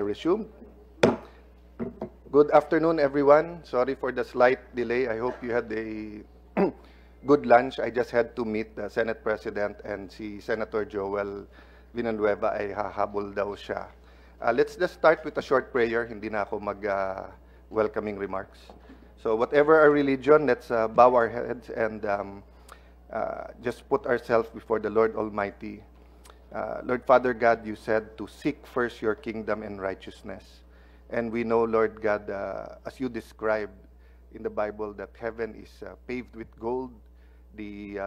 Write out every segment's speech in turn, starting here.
Resume. Good afternoon, everyone. Sorry for the slight delay. I hope you had a good lunch. I just had to meet the Senate President and si Senator Joel Villanueva ay hahabol daw siya. Let's just start with a short prayer. Hindi na ako mag-welcoming remarks. So whatever our religion, let's bow our heads and just put ourselves before the Lord Almighty. Lord Father God, you said to seek first your kingdom and righteousness. And we know, Lord God, as you described in the Bible, that heaven is paved with gold. The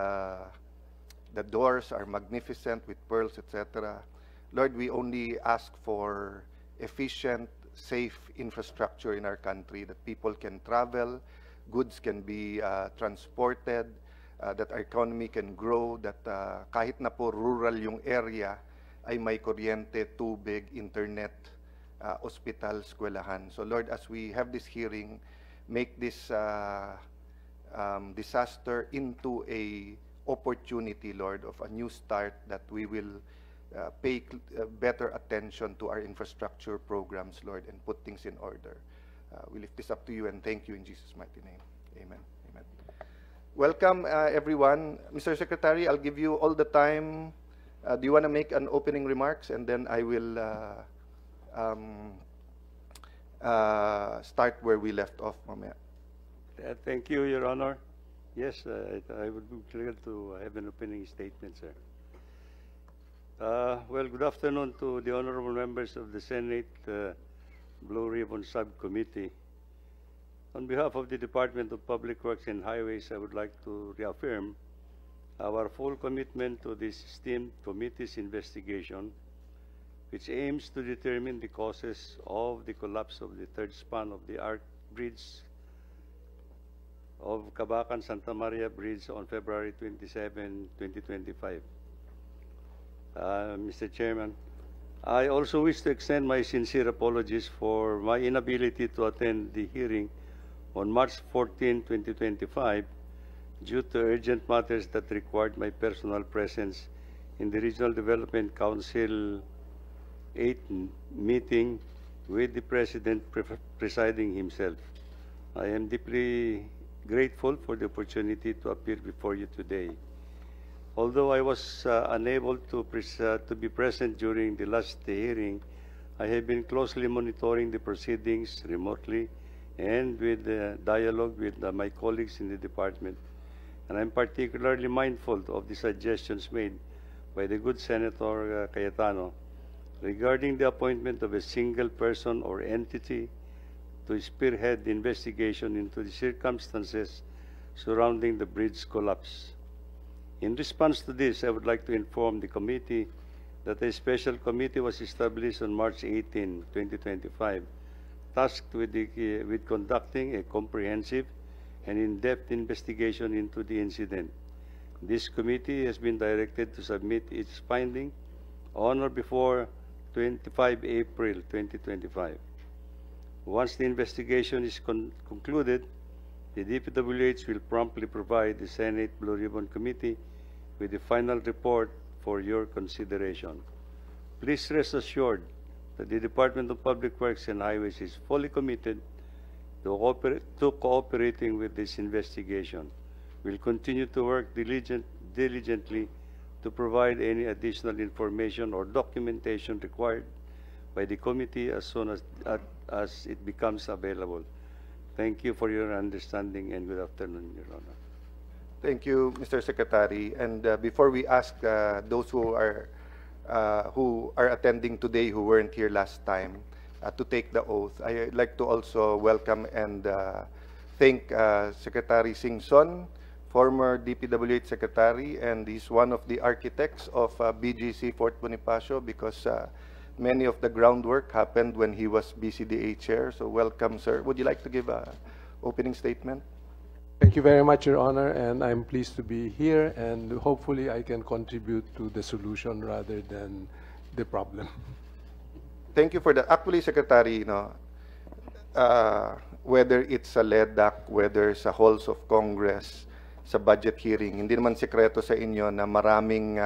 doors are magnificent with pearls, etc. Lord, we only ask for efficient, safe infrastructure in our country, that people can travel, goods can be transported, that our economy can grow, that kahit na po rural yung area, ay may kuryente, tubig, internet, hospital, eskwelahan. So Lord, as we have this hearing, make this disaster into a opportunity, Lord, of a new start, that we will pay better attention to our infrastructure programs, Lord, and put things in order. We lift this up to you and thank you in Jesus' mighty name. Amen. Amen. Welcome, everyone. Mr. Secretary, I'll give you all the time. Do you want to make an opening remarks? And then I will start where we left off, mamaya. Thank you, Your Honor. Yes, I would be glad to have an opening statement, sir. Well, good afternoon to the honorable members of the Senate Blue Ribbon Subcommittee. On behalf of the Department of Public Works and Highways, I would like to reaffirm our full commitment to this esteemed committee's investigation, which aims to determine the causes of the collapse of the third span of the arch bridge of Cabacan-Santa Maria Bridge on February 27, 2025. Mr. Chairman, I also wish to extend my sincere apologies for my inability to attend the hearing on March 14, 2025, due to urgent matters that required my personal presence in the Regional Development Council 8 meeting with the President presiding himself. I am deeply grateful for the opportunity to appear before you today. Although I was unable to be present during the last hearing, I have been closely monitoring the proceedings remotely and with dialogue with my colleagues in the department. And I'm particularly mindful of the suggestions made by the good Senator Cayetano regarding the appointment of a single person or entity to spearhead the investigation into the circumstances surrounding the bridge collapse. In response to this, I would like to inform the committee that a special committee was established on March 18, 2025, tasked with conducting a comprehensive and in-depth investigation into the incident. This committee has been directed to submit its finding on or before 25 April 2025. Once the investigation is concluded, the DPWH will promptly provide the Senate Blue Ribbon Committee with the final report for your consideration. Please rest assured that the Department of Public Works and Highways is fully committed to cooperating with this investigation. We'll continue to work diligently to provide any additional information or documentation required by the committee as soon as it becomes available. Thank you for your understanding and good afternoon, Your Honor. Thank you, Mr. Secretary. And before we ask those who are attending today who weren't here last time to take the oath, I'd like to also welcome and thank Secretary Singson, former DPWH Secretary, and he's one of the architects of BGC Fort Bonifacio, because many of the groundwork happened when he was BCDA Chair. So welcome, sir. Would you like to give an opening statement? Thank you very much, Your Honor, and I'm pleased to be here, and hopefully I can contribute to the solution rather than the problem. Thank you for that. Actually, Secretary, whether it's sa LEDAC, whether sa halls of Congress, sa budget hearing, hindi naman sekreto sa inyo na maraming,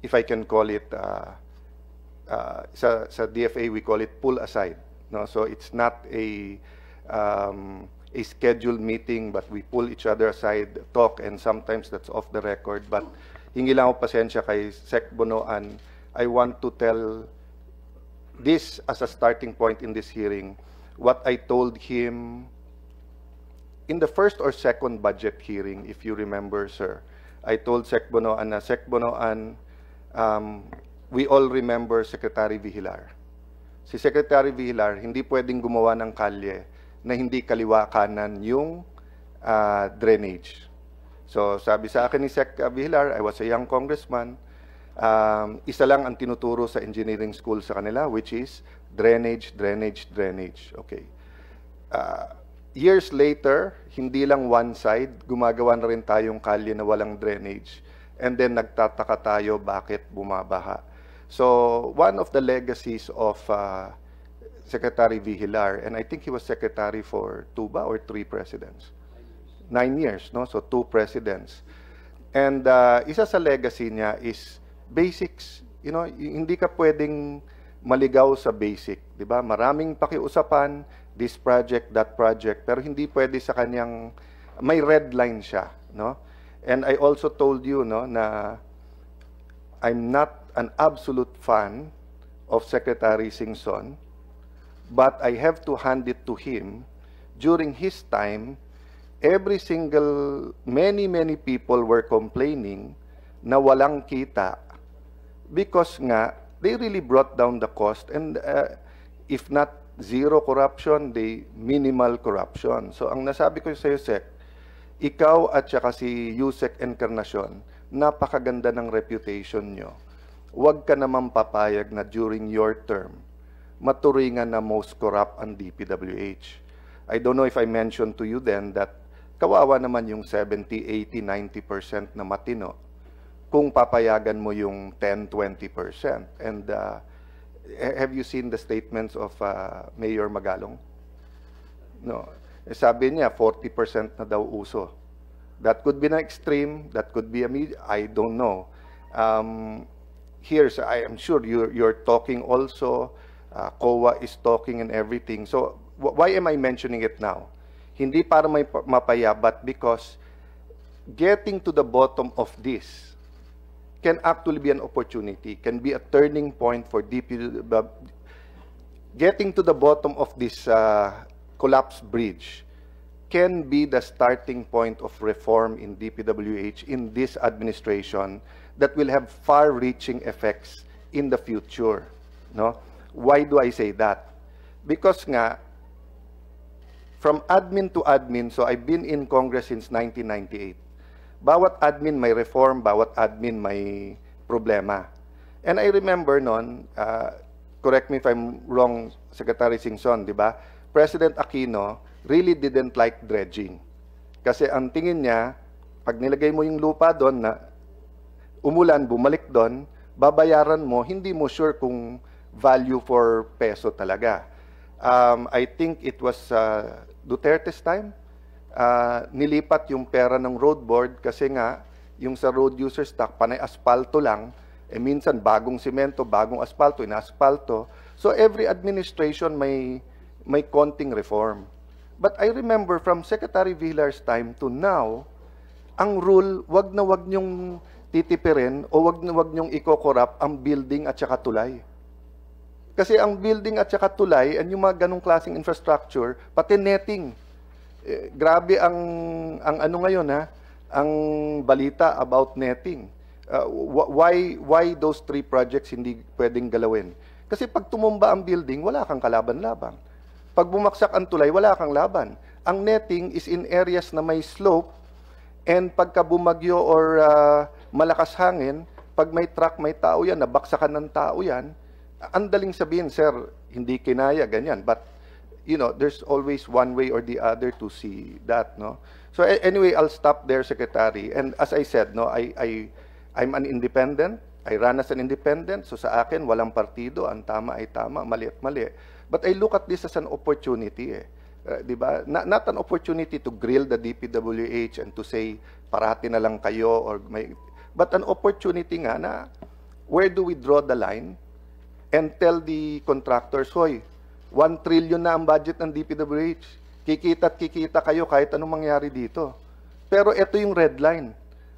if I can call it, sa DFA we call it pull aside, no? So it's not a scheduled meeting, but we pull each other aside, talk, and sometimes that's off the record. But hingi lang ako pasensya kay Sec Bonoan. I want to tell this as a starting point in this hearing, what I told him in the first or second budget hearing, if you remember, sir. I told Sec Bonoan na, Sec Bonoan, we all remember Secretary Vigilar. Si Secretary Vigilar, hindi pwedeng gumawa ng kalye na hindi kaliwa kanan yung drainage. So sabi sa akin ni Sec Vigilar, I was a young congressman, isa lang ang tinuturo sa engineering school sa kanila, which is drainage, drainage, drainage. Okay. Years later, hindi lang one side, gumagawa na rin tayong kalye na walang drainage. And then nagtataka tayo bakit bumabaha. So one of the legacies of Secretary Vigilar, and I think he was secretary for 2 ba or 3 presidents? 9 years, no? So 2 presidents. And isa sa legacy niya is basics. You know, hindi ka pwedeng maligaw sa basic, di ba? Maraming pakiusapan, this project, that project, pero hindi pwede sa kanyang, may red line siya, no? And I also told you, no, na I'm not an absolute fan of Secretary Singson, but I have to hand it to him. During his time, many people were complaining na walang kita because nga, they really brought down the cost and if not zero corruption, they minimal corruption. So ang nasabi ko sa iyo, Sec, ikaw at saka si Yusek Encarnacion, napakaganda ng reputation nyo. Huwag ka naman papayag na during your term, maturingan na most corrupt ang DPWH. I don't know if I mentioned to you then that kawawa naman yung 70, 80, 90% na matino kung papayagan mo yung 10, 20%. And have you seen the statements of Mayor Magalong? No. Sabi niya, 40% na daw uso. That could be an extreme, that could be I don't know. Here's, I am sure you're talking also, COA is talking and everything. So, why am I mentioning it now? Hindi para may mapaya, but because getting to the bottom of this can actually be an opportunity, can be a turning point for getting to the bottom of this collapsed bridge can be the starting point of reform in DPWH in this administration that will have far-reaching effects in the future. No? Why do I say that? Because nga, from admin to admin, so I've been in Congress since 1998. Bawat admin may reform, bawat admin may problema. And I remember noon, correct me if I'm wrong, Secretary Singson, di ba? President Aquino really didn't like dredging. Kasi ang tingin niya, pag nilagay mo yung lupa doon na umulan, bumalik doon, babayaran mo, hindi mo sure kung value for peso talaga. I think it was Duterte's time, nilipat yung pera ng road board kasi nga, yung sa road user stock, panay asfalto lang, minsan bagong simento, bagong asfalto, inaasfalto. So every administration may konting reform. But I remember from Secretary Villar's time to now, ang rule, wag na wag nyong titipirin o wag na wag nyong iko-corrupt ang building at saka tulay. Kasi ang building at saka tulay, and yung mga ganong klaseng infrastructure, pati netting. Grabe ang ano ngayon, ha? Ang balita about netting. Why those 3 projects hindi pwedeng galawin? Kasi pag tumumba ang building, wala kang kalaban-laban. Pag bumaksak ang tulay, wala kang laban. Ang netting is in areas na may slope, and pagka bumagyo or malakas hangin, pag may truck, may tao yan, nabaksakan ng tao yan, ang daling sabihin, sir, hindi kinaya, ganyan. But, you know, there's always one way or the other to see that, no? So anyway, I'll stop there, Secretary. And as I said, no, I'm an independent. I run as an independent. So sa akin, walang partido. Ang tama ay tama, mali at mali. But I look at this as an opportunity, diba? Not an opportunity to grill the DPWH and to say, parati na lang kayo, or may, but an opportunity nga na, where do we draw the line? and tell the contractors, hoy, 1 trillion na ang budget ng DPWH. Kikita't kikita kayo kahit anong mangyari dito. Pero ito yung red line.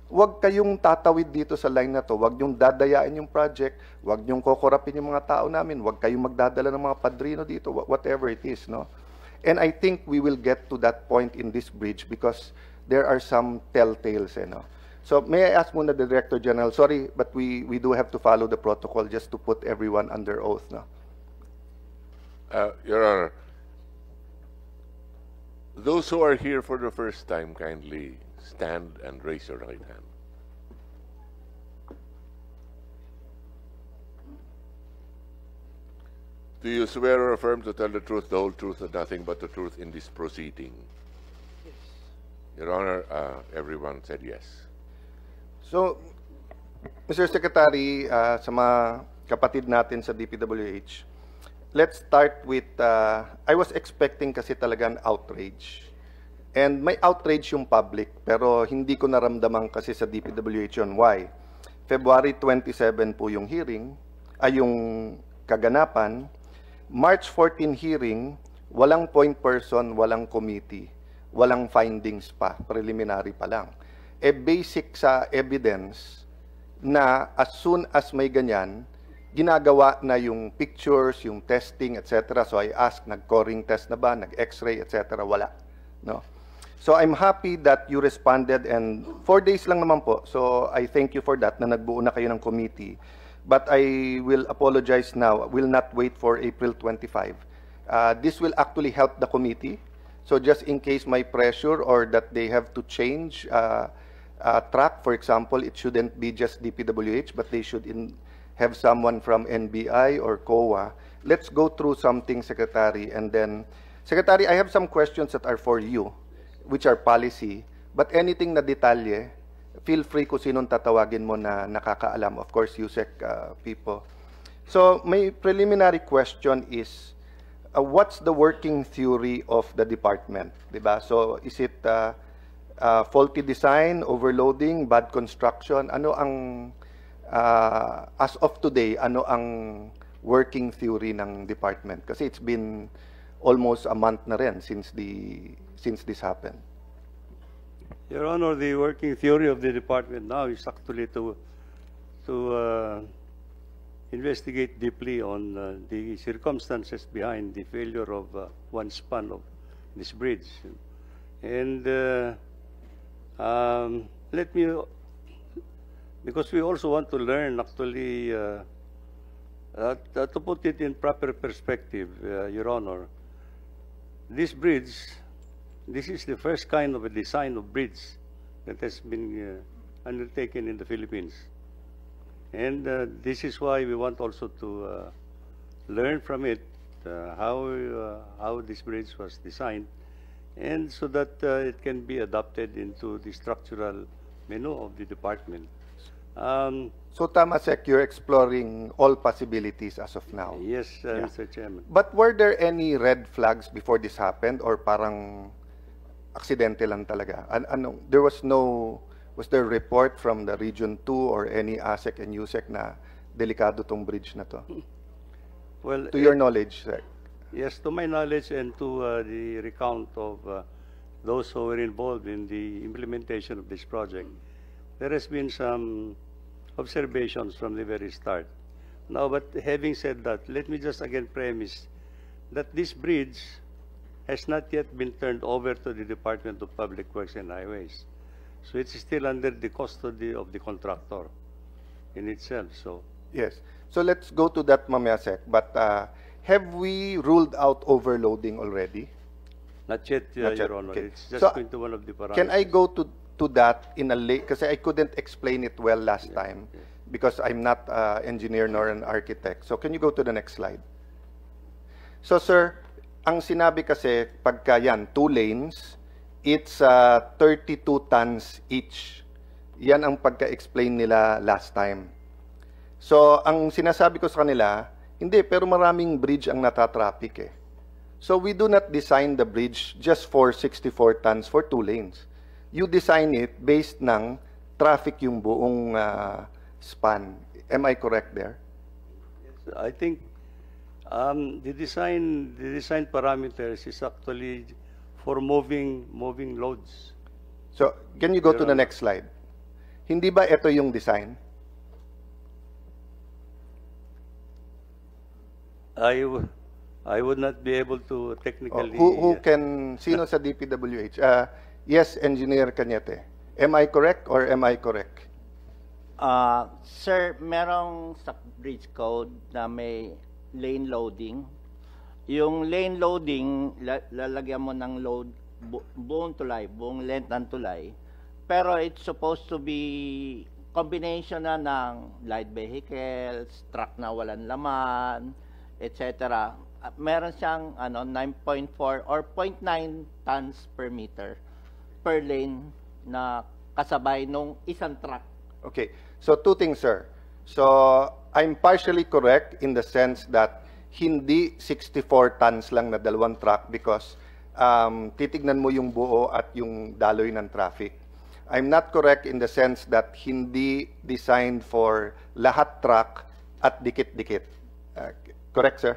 Huwag kayong tatawid dito sa line na to. Huwag niyong dadayain yung project. Huwag niyong kokorapin yung mga tao namin. Huwag kayong magdadala ng mga padrino dito. Whatever it is, no? And I think we will get to that point in this bridge because there are some telltales, no? So may I ask muna the Director General, sorry, but we do have to follow the protocol just to put everyone under oath, no? Your Honor, those who are here for the first time, kindly stand and raise your right hand. Do you swear or affirm to tell the truth, the whole truth, and nothing but the truth in this proceeding? Yes. Your Honor, everyone said yes. So, Mr. Secretary, sa mga kapatid natin sa DPWH, let's start with, I was expecting kasi talagang outrage. And may outrage yung public, pero hindi ko naramdaman kasi sa DPWH yun. Why? February 27 po yung hearing, ay yung kaganapan. March 14 hearing, walang point person, walang committee, walang findings pa, preliminary pa lang. Basic sa evidence na as soon as may ganyan, ginagawa na yung pictures, yung testing, etc. So I asked, nag-coring test na ba, nag-x-ray, etc. Wala. No? So I'm happy that you responded and 4 days lang naman po. So I thank you for that na nagbuo na kayo ng committee. But I will apologize now. Will not wait for April 25. This will actually help the committee. So just in case my pressure or that they have to change track, for example, it shouldn't be just DPWH, but they should have someone from NBI or COA. Let's go through something, Secretary, and then, Secretary, I have some questions that are for you, which are policy, but anything na detalye, feel free kung sinong tatawagin mo na nakakaalam. Of course, USEC people. So, my preliminary question is, what's the working theory of the department? Diba? So, is it faulty design, overloading, bad construction? Ano ang, as of today, ano ang working theory ng department? Kasi it's been almost a month na rin since this happened. Your Honor, the working theory of the department now is actually to investigate deeply on the circumstances behind the failure of one span of this bridge. And let me, because we also want to learn actually, to put it in proper perspective, Your Honor, this bridge, this is the first kind of a design of bridge that has been undertaken in the Philippines. And this is why we want also to learn from it how this bridge was designed, and so that it can be adapted into the structural menu of the department. So, tama, Sec, you're exploring all possibilities as of now. Yes, Mr. Chairman. But were there any red flags before this happened, or parang aksidente lang talaga? Was there a report from the Region 2 or any ASEC and USEC na delikado tong bridge na to? Well, to your knowledge, Sec. Yes, to my knowledge and to the recount of those who were involved in the implementation of this project, there has been some observations from the very start. Now, but having said that, let me just again premise that this bridge has not yet been turned over to the Department of Public Works and Highways. So it's still under the custody of the contractor in itself. So yes. So let's go to that, mamaya, Sec. But have we ruled out overloading already? not yet, Not yet, Your Honor. okay. It's just So, going to one of the parameters. Can I go to that in a late, because I couldn't explain it well last time because I'm not an engineer nor an architect. So can you go to the next slide? So sir, ang sinabi kasi pagka yan, 2 lanes, it's 32 tons each. Yan ang pagka-explain nila last time. So ang sinasabi ko sa kanila, hindi, pero maraming bridge ang natatraffic eh. So we do not design the bridge just for 64 tons for 2 lanes. You design it based ng traffic yung buong span. Am I correct there? Yes, I think the design parameters is actually for moving loads. So, can you go to the next slide? Hindi ba ito yung design? I would not be able to technically. Sino sa DPWH? Yes, Engineer Cañete. Am I correct or am I correct? Sir, merong sa bridge code na may lane loading. Yung lane loading, lalagyan mo ng load buong tulay, buong length ng tulay. Pero it's supposed to be combination na ng light vehicles, truck na walang laman, etc. Meron siyang 9.4 or 0.9 tons per meter per lane na kasabay nung isang truck. Okay. So, two things, sir. So, I'm partially correct in the sense that hindi 64 tons lang na dalawang truck because titignan mo yung buo at yung daloy ng traffic. I'm not correct in the sense that hindi designed for lahat truck at dikit-dikit. Correct, sir?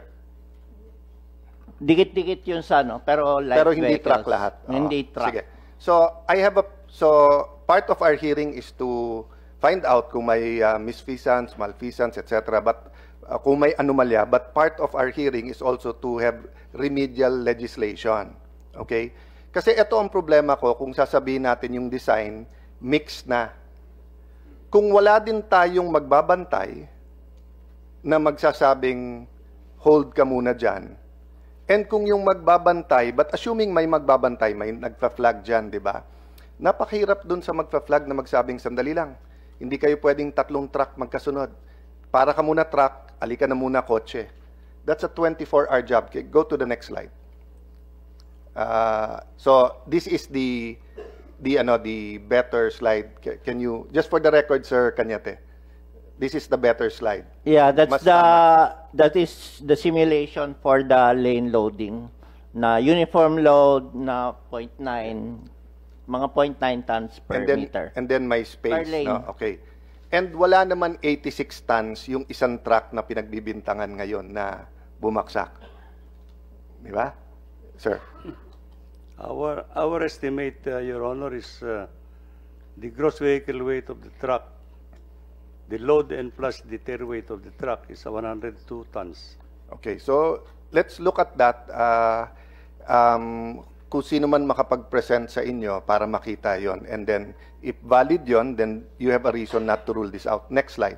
Dikit-dikit yun sa pero light Pero hindi vehicles. truck lahat. Hindi truck. Sige. So, part of our hearing is to find out kung may misfeasance, malfeasance, etc. But kung may anomalya, but part of our hearing is also to have remedial legislation. Okay? Kasi ito ang problema ko kung sasabihin natin yung design, mix na. Kung wala din tayong magbabantay na magsasabing hold ka muna dyan, and kung yung magbabantay, but assuming may magbabantay, may nagpa-flag dyan, di ba? Napakahirap dun sa magpa-flag na magsabing sandali lang. Hindi kayo pwedeng 3 truck magkasunod. Para ka muna truck, alika na muna kotse. That's a 24-hour job. Okay, go to the next slide. So this is the better slide. Can you just for the record, Sir Cañete? This is the better slide. Yeah, Mas that is the simulation for the lane loading na uniform load na 0.9 mga 0.9 tons per meter. And then may space. Per lane. No? Okay. And wala naman 86 tons yung isang truck na pinagbibintangan ngayon na bumaksak. Di ba? Sir. Our estimate, Your Honor, is the gross vehicle weight of the truck, the load and plus the tail weight of the truck is 102 tons. Okay, so let's look at that. Kung sino man makapag-present sa inyo para makita yon. And then, if valid yon, then you have a reason not to rule this out. Next slide.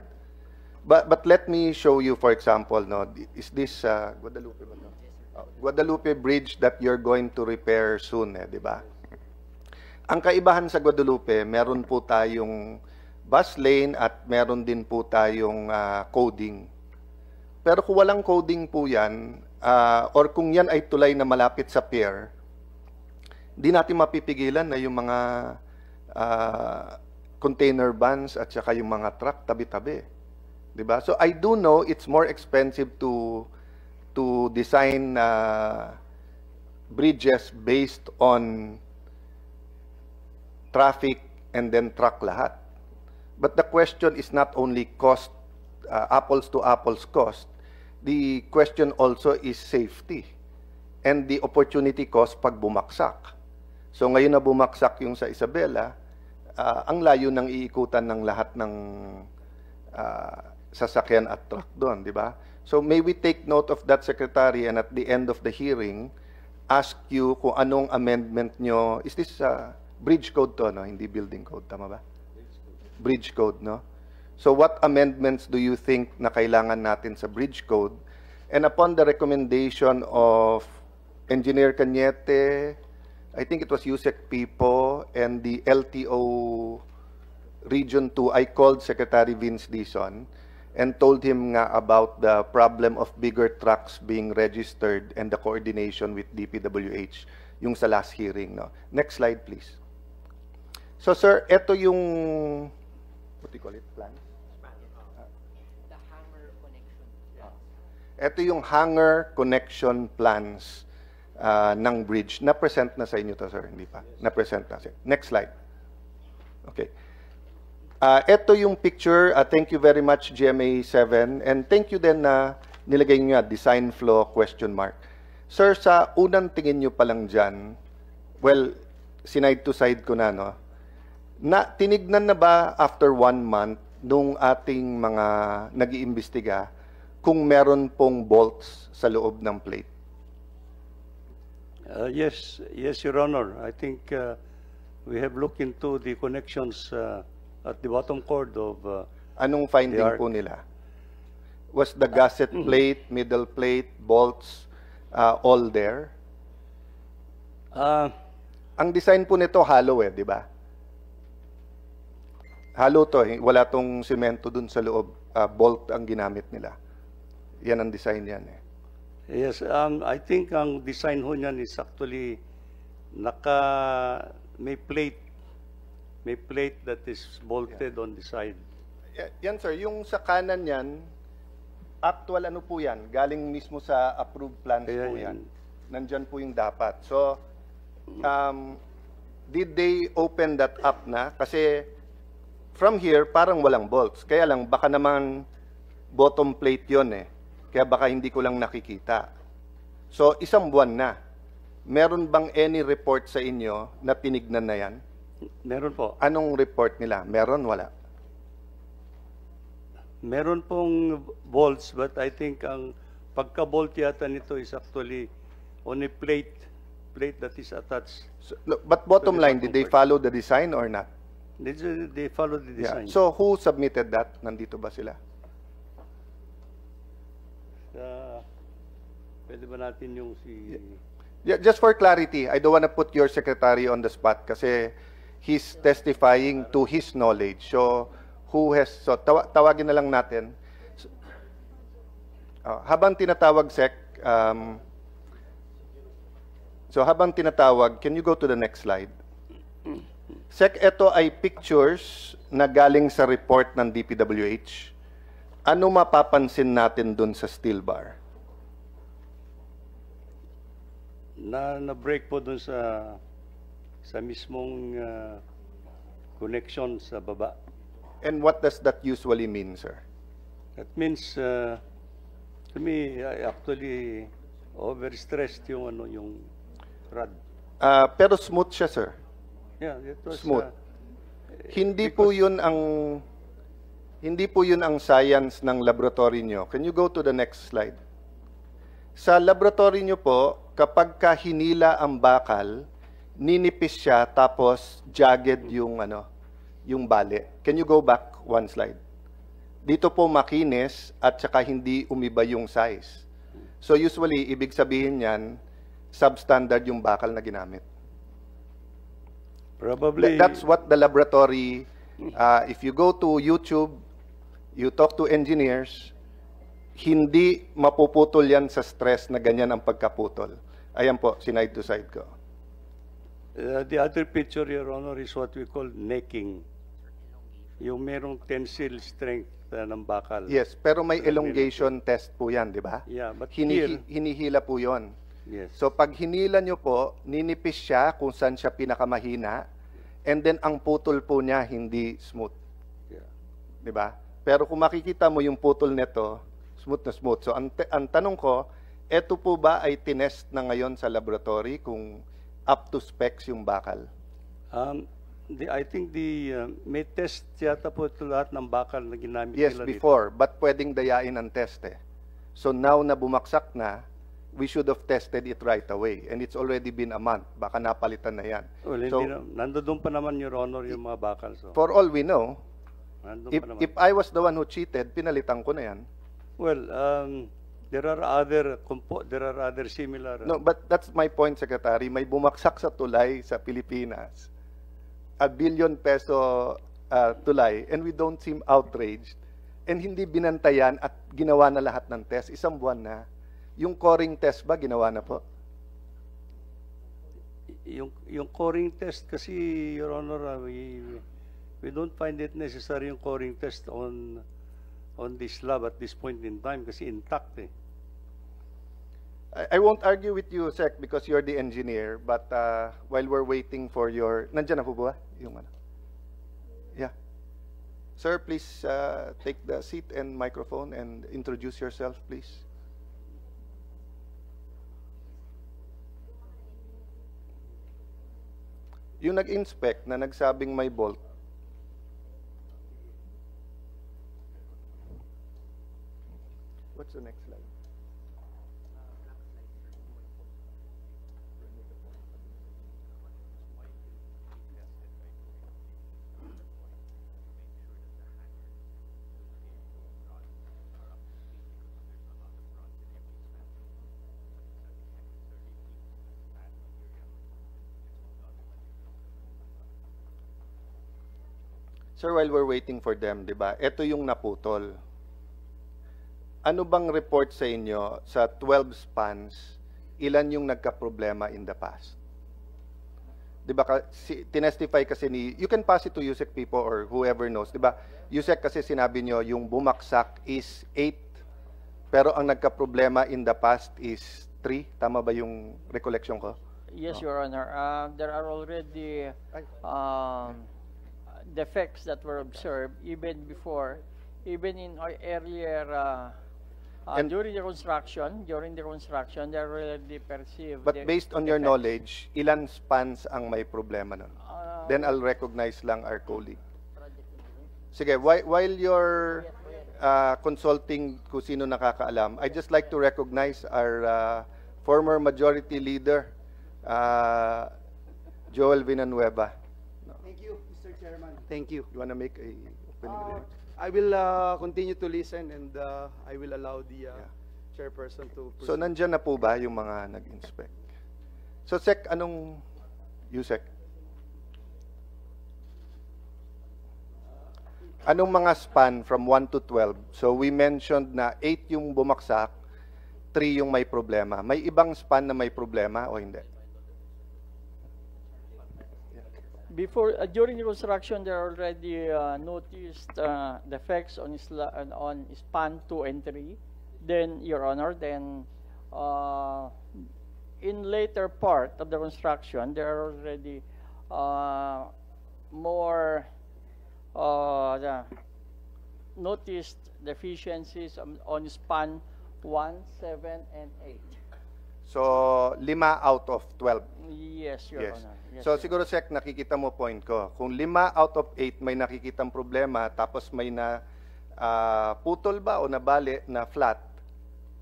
But let me show you, for example, no, is this Guadalupe ba? Guadalupe Bridge that you're going to repair soon, di ba? Ang kaibahan sa Guadalupe, meron po tayong bus lane at meron din po tayong coding. Pero kung walang coding po yan, or kung yan ay tulay na malapit sa pier, di natin mapipigilan na yung mga container vans at saka yung mga truck tabi-tabi. Diba? So I do know it's more expensive to design bridges based on traffic and then truck lahat. But the question is not only cost, apples to apples cost. The question also is safety and the opportunity cost pag bumaksak. So ngayon na bumaksak yung sa Isabela, ang layo ng iikutan ng lahat ng sasakyan at truck doon, di ba? So may we take note of that, Secretary, and at the end of the hearing, ask you kung anong amendment nyo. Is this bridge code to, no? Hindi building code, tama ba? Bridge code, no? So what amendments do you think na kailangan natin sa bridge code? And upon the recommendation of Engineer Cañete, I think it was Yusek Pipo, and the LTO Region 2, I called Secretary Vince Dizon and told him nga about the problem of bigger trucks being registered and the coordination with DPWH, yung sa last hearing. No? Next slide, please. So, sir, ito yung, what do you call it, plan? The hanger connection. Ito yung hanger connection plans ng bridge. Na-present na sa inyo to, sir? Hindi pa? Na-present na. Next slide. Okay. Ito yung picture. Thank you very much, GMA7. And thank you din na nilagay nyo nga, design flaw, question mark. Sir, sa unang tingin nyo pa lang dyan, well, sinide to side ko na, no? Tinignan na ba after 1 month nung ating mga nag-iimbestiga kung meron pong bolts sa loob ng plate? Yes, Your Honor. I think we have looked into the connections at the bottom cord of Anong finding They are- po nila? Was the gasket plate, middle plate, bolts, all there? Ang design po nito hollow di ba? Hollow to, wala tong semento dun sa loob. Bolt ang ginamit nila. Yan ang design yan Yes, I think ang design ho niyan is actually may plate that is bolted on the side. Yan sir, yung sa kanan yan, actual ano po yan? Galing mismo sa approved plans Kaya po yan. yan. Nandyan po yung dapat. So, did they open that up na? Kasi from here, parang walang bolts. Kaya lang, baka naman bottom plate yon Kaya baka hindi ko lang nakikita. So, 1 buwan na. Meron bang any report sa inyo na tinignan na yan? Meron po. Anong report nila? Meron, wala? Meron pong bolts, but I think ang pagka-bolt yata nito is actually on a plate that is attached. So, no, but bottom line, did they follow the design or not? They follow the design. So, who submitted that? Nandito ba sila? Pwede ba natin yung si... Yeah, just for clarity, I don't want to put your secretary on the spot kasi he's testifying to his knowledge. So, tawagin na lang natin. Habang tinatawag, Sec, habang tinatawag, can you go to the next slide? Sec, ito ay pictures na galing sa report ng DPWH. Ano mapapansin natin dun sa steel bar? Na-break po dun sa mismong connection sa baba. And what does that usually mean, sir? That means, to me, actually, overstressed yung rod. Pero smooth siya, sir. Yeah, it was Smooth. Hindi po yun ang science ng laboratory nyo. Can you go to the next slide? Sa laboratory nyo po, kapag hinila ang bakal, ninipis siya tapos jagged yung bali. Can you go back 1 slide? Dito po makinis at saka hindi umiba yung size. So usually, ibig sabihin yan, substandard yung bakal na ginamit. probably... That's what the laboratory, if you go to YouTube, you talk to engineers, hindi mapuputol yan sa stress na ganyan ang pagkaputol. Ayan po, sinide to side ko. The other picture, Your Honor, is what we call necking. Yung merong tensile strength ng bakal. Yes, pero may elongation test po yan, di ba? Yeah, but here... Hinihila po yon. Yes. So pag hinila nyo po, ninipis siya kung saan siya pinakamahina, and then ang putol po niya hindi smooth. Yeah. Di ba? Pero kung makikita mo yung putol nito, smooth na smooth. So ang tanong ko, eto po ba ay tinest na ngayon sa laboratory kung up to specs yung bakal? I think may test yata po ito lahat ng bakal na ginamit Yes, nila before. But pwedeng dayain ang test So now na bumagsak na, we should have tested it right away. And it's already been a month. Baka napalitan na yan. Well, So, nandoon pa naman, Your Honor, yung mga bakal. So, for all we know, nandoon if, pa naman. if I was the one who cheated, pinalitan ko na yan. Well, there are other similar... No, but that's my point, Secretary. May bumaksak sa tulay sa Pilipinas. ₱1 billion tulay, and we don't seem outraged. And hindi binantayan at ginawa na lahat ng test. 1 buwan na. Yung coring test ba, ginawa na po? Yung coring test kasi, Your Honor, we don't find it necessary yung coring test on this lab at this point in time kasi intact I won't argue with you, Sec, because you're the engineer. But while we're waiting for your... Nandiyan na po ba? Yung ano? Yeah. Sir, please take the seat and microphone and introduce yourself, please. Yung nag-inspect na nagsabing may bolt, what's the next slide? Sir, while we're waiting for them, di ba, ito yung naputol. Ano bang report sa inyo sa 12 spans, ilan yung nagka-problema in the past? Di ba, tinestify kasi ni, you can pass it to Yusek people or whoever knows, di ba? Yusek kasi sinabi nyo, yung bumagsak is 8, pero ang nagka-problema in the past is 3. Tama ba yung recollection ko? Yes, Your Honor. There are already defects that were observed even before, even in our earlier, during the construction, they already perceived. But based on your knowledge, ilan spans ang may problema nun? Then I'll recognize lang our colleague. Sige, while you're consulting kung sino nakakaalam, I just like to recognize our former majority leader, Joel Villanueva. Thank you, Mr. Chairman. Thank you. You want to make a opening remark? I will continue to listen and I will allow the chairperson to proceed. So nandyan na po ba yung mga nag-inspect? So Sec, anong Yusek? Anong mga span from 1 to 12? So we mentioned na 8 yung bumaksak, 3 yung may problema. May ibang span na may problema o hindi? Before, during the construction, there are already noticed defects on span 2 and 3. Then, Your Honor, then in later part of the construction, there are already more noticed deficiencies on span 1, 7, and 8. So 5 out of 12. Yes, Your Yes. Honor. Yes, So Your siguro Sec, nakikita mo point ko. Kung 5 out of 8 may nakikitang problema, tapos may na putol ba o nabali na flat,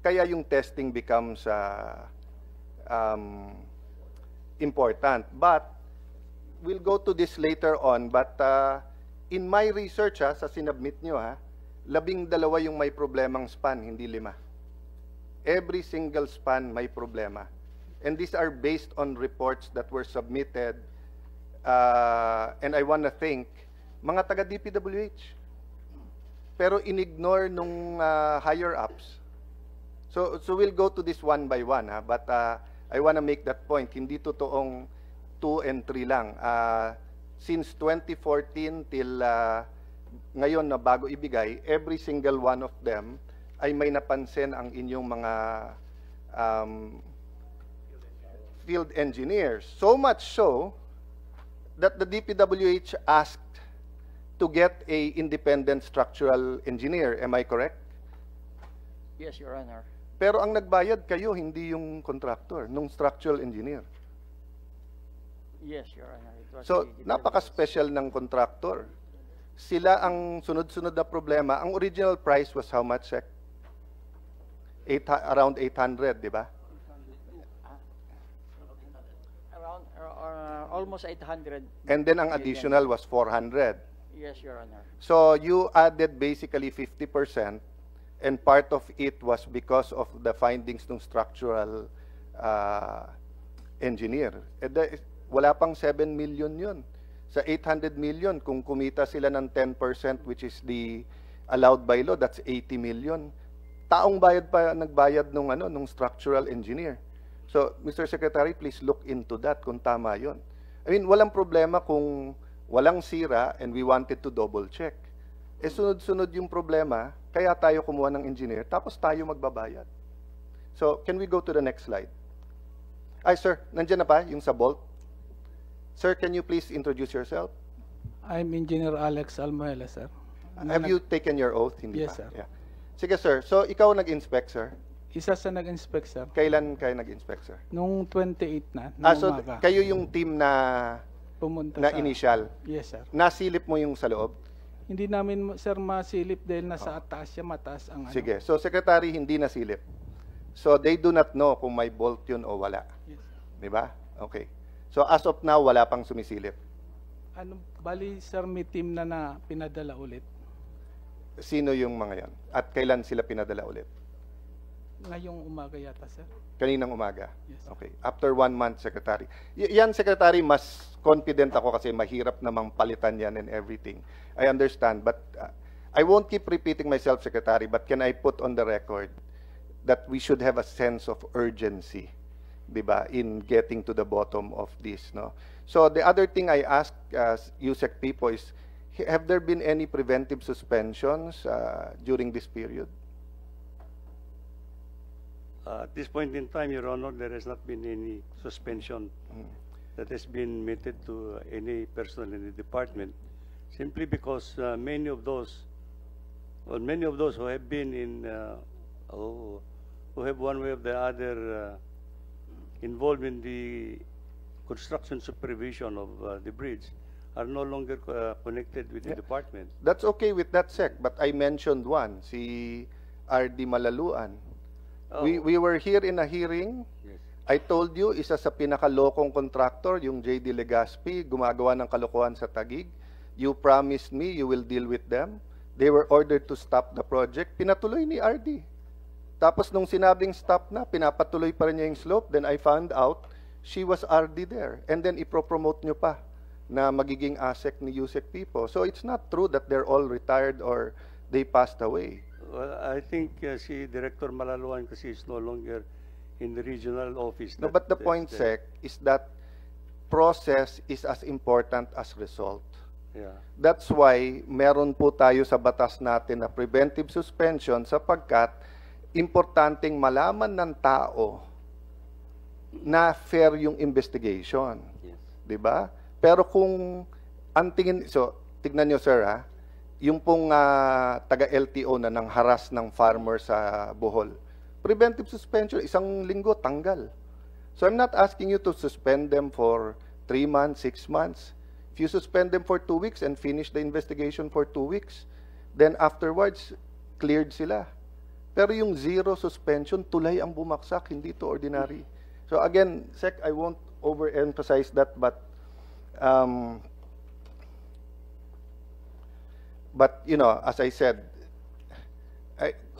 kaya yung testing becomes important. But we'll go to this later on. But in my research sa sinubmit nyo 12 yung may problemang span, hindi 5. Every single span may problema. And these are based on reports that were submitted. And I want to thank mga taga DPWH. Pero inignore nung higher ups. So we'll go to this one by one. But I want to make that point. Hindi totoong 2 and 3 lang. Since 2014 till ngayon na bago ibigay, every single one of them ay may napansin ang inyong mga field engineers. So much so that the DPWH asked to get a independent structural engineer. Am I correct? Yes, Your Honor. Pero ang nagbayad kayo, hindi yung contractor, nung structural engineer. Yes, Your Honor. It was So, the- napaka-special ng contractor. Sila ang sunod-sunod na problema. Ang original price was how much, Sec? Around 800, di ba? Around almost 800. And then ang million. additional was 400. Yes, Your Honor. So you added basically 50%, and part of it was because of the findings ng structural engineer. Wala pang 7 million yun. Sa 800 million, kung kumita sila ng 10%, which is the allowed by law, that's 80 million. Taong bayad pa nagbayad nung structural engineer. So, Mr. Secretary, please look into that kung tama yun. I mean, walang problema kung walang sira and we wanted to double check. Sunod-sunod yung problema, kaya tayo kumuha ng engineer, tapos tayo magbabayad. So, can we go to the next slide? Ay, sir, nandiyan na pa yung sa Bolt? Sir, can you please introduce yourself? I'm Engineer Alex Almuela, sir. Have you taken your oath? Hindi Yes, pa? sir. Yeah. Sige, sir. So, ikaw nag-inspect, sir? Isa sa nag-inspect, sir. Kailan kayo nag-inspect, sir? Nung 28 na, So umaga, kayo yung team na pumunta na sa... initial. Yes, sir. Nasilip mo yung sa loob? Hindi namin, sir, masilip dahil nasa taas siya, mataas ang ano. Sige. So, secretary, hindi nasilip. So, they do not know kung may bolt yun o wala. Yes. Di ba? Okay. So, as of now, wala pang sumisilip. Ano, bali, sir, may team na pinadala ulit. Sino yung mga yon? At kailan sila pinadala ulit? Ngayong umaga yata, sir. Kaninang umaga? Yes. Okay. After 1 month, Secretary. Yan, Secretary, mas confident ako kasi mahirap namang palitan yan and everything. I understand. But I won't keep repeating myself, Secretary, but can I put on the record that we should have a sense of urgency, diba, in getting to the bottom of this, no? So the other thing I ask USEC people is, have there been any preventive suspensions during this period? At this point in time, Your Honor, there has not been any suspension that has been meted to any person in the department, simply because many of those who have been in, who have one way or the other involved in the construction supervision of the bridge are no longer connected with the department. That's okay with that, Sec, but I mentioned one, si R.D. Malaluan. Oh. We were here in a hearing. Yes. I told you, isa sa pinakalokong contractor, yung J.D. Legaspi, gumagawa ng kalokohan sa Taguig. You promised me you will deal with them. They were ordered to stop the project. Pinatuloy ni RD. Tapos nung sinabing stop na, pinapatuloy pa rin niya yung slope. Then I found out she was RD there. And then ipropromote nyo pa na magiging ASEC ni USEC people. So it's not true that they're all retired or they passed away. Well, I think si Director Malaluan kasi is no longer in the regional office. No, but the point, Sec, is that process is as important as result. Yeah. That's why meron po tayo sa batas natin na preventive suspension sapagkat importanteng malaman ng tao na fair yung investigation. Yes. 'Di ba? Pero kung ang tingin, so tignan nyo, sir, ha, yung pong taga-LTO na nang haras ng farmer sa Bohol, preventive suspension, 1 linggo, tanggal. So I'm not asking you to suspend them for 3 months, 6 months. If you suspend them for 2 weeks and finish the investigation for 2 weeks, then afterwards, cleared sila. Pero yung zero suspension, tulay ang bumaksak, hindi to ordinary. So again, Sec, I won't overemphasize that, but you know, as I said,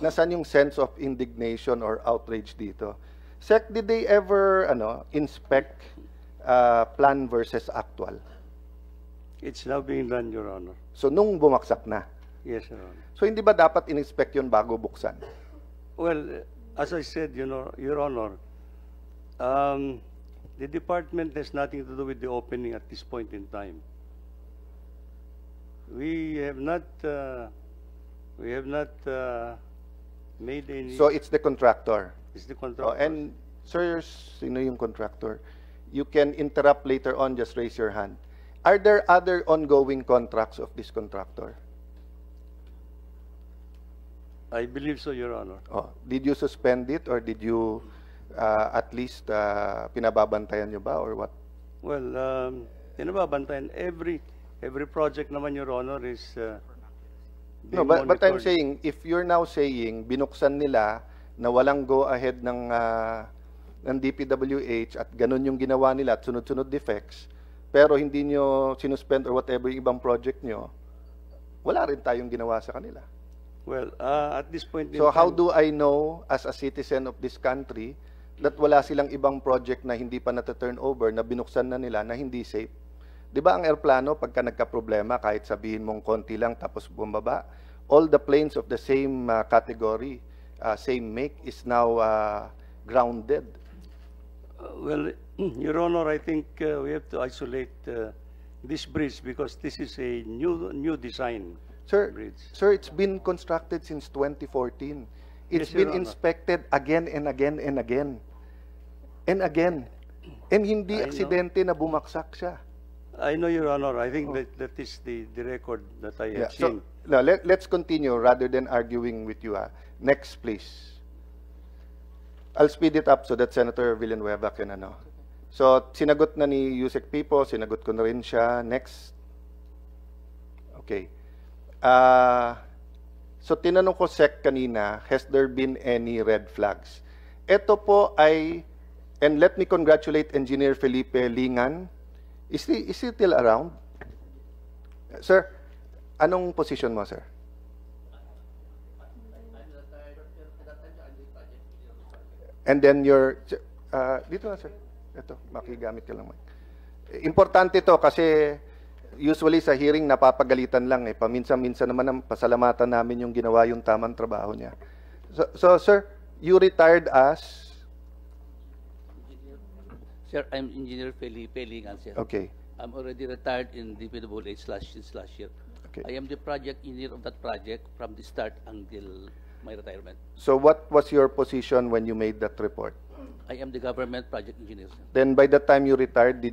nasaan yung sense of indignation or outrage dito? Sec, did they ever inspect plan versus actual? It's now being done, Your Honor. So nung bumaksak na. Yes, Your Honor. So hindi ba dapat in-inspect yun bago buksan? Well, as I said, Your Honor, the department has nothing to do with the opening at this point in time. We have not made any. So it's the contractor. It's the contractor. And sir, sino yung contractor? You can interrupt later on, just raise your hand. Are there other ongoing contracts of this contractor? I believe so, Your Honor. Did you suspend it or did you at least pinababantayan nyo ba or what? Well, pinababantayan. Every project naman, Your Honor, is No, but I'm saying, if you're now saying binuksan nila na walang go-ahead ng DPWH at ganun yung ginawa nila at sunod-sunod defects, pero hindi nyo sinuspend or whatever yung ibang project nyo, wala rin tayong ginawa sa kanila. Well, at this point in So time, how do I know as a citizen of this country that wala silang ibang project na hindi pa nata-turn over, na binuksan na nila, na hindi safe? Di ba ang airplano, pagka nagka-problema, kahit sabihin mong konti lang tapos bumaba, all the planes of the same category, same make, is now grounded. well, Your Honor, I think we have to isolate this bridge because this is a new design bridge. Sir, it's been constructed since 2014. It's Yes, Your been Honor. inspected again and again and again. And again. And hindi I know. aksidente na bumaksak siya. I know, Your Honor. I think that is the record that I have So, seen. no, let's continue rather than arguing with you. Next, please. I'll speed it up so that Senator Villanueva can ano. So, sinagot na ni Yusek Pipo, sinagot ko na rin siya. Next. Okay. So, tinanong ko Sec kanina, has there been any red flags? Ito po ay, and let me congratulate Engineer Felipe Lingan. Is he still around? Sir, anong position mo, sir? And then your, dito na, sir. Ito, makigamit ka lang. Importante to kasi usually sa hearing napapagalitan lang eh. Paminsan-minsan naman ang pasalamatan namin yung ginawa yung tamang trabaho niya. So sir, you retired as? Sir, I'm Engineer Felipe Lingan, sir. Okay. I'm already retired in DPWH since last year. Okay. I am the project engineer of that project from the start until my retirement. So what was your position when you made that report? I am the government project engineer, sir. Then by the time you retired, by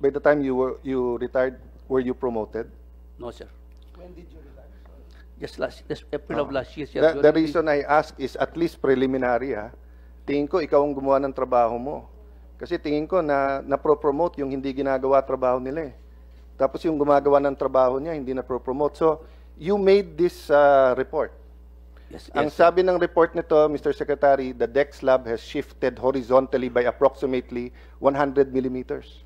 the time you retired, were you promoted? No, sir. When did you retire? Just April of last year, sir. The reason I ask is at least preliminary, ha? Tingin ko ikaw ang gumawa ng trabaho mo. Kasi tingin ko na-promote yung hindi ginagawa trabaho nila eh. Tapos yung gumagawa ng trabaho niya, hindi na-promote. So, you made this report. Yes, Ang yes, sabi ng report nito, Mr. Secretary, the deck slab has shifted horizontally by approximately 100 millimeters,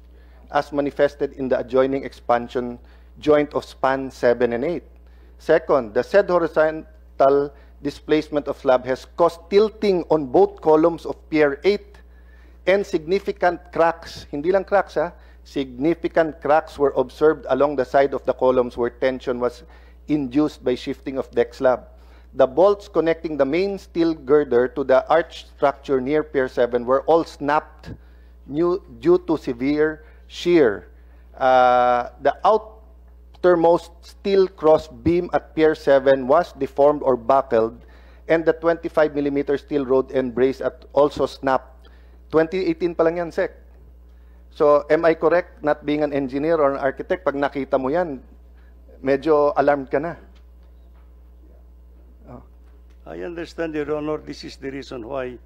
as manifested in the adjoining expansion joint of span 7 and 8. Second, the said horizontal displacement of slab has caused tilting on both columns of Pier 8 and significant cracks. Hindi lang cracks, ha? Significant cracks were observed along the side of the columns where tension was induced by shifting of deck slab. The bolts connecting the main steel girder to the arch structure near Pier 7 were all snapped due to severe shear. The outermost steel cross beam at Pier 7 was deformed or buckled, and the 25 millimeter steel rod end brace also snapped. 2018 pa lang yan, Sec. So, am I correct, not being an engineer or an architect, pag nakita mo yan, medyo alarmed ka na? I understand, Your Honor. This is the reason why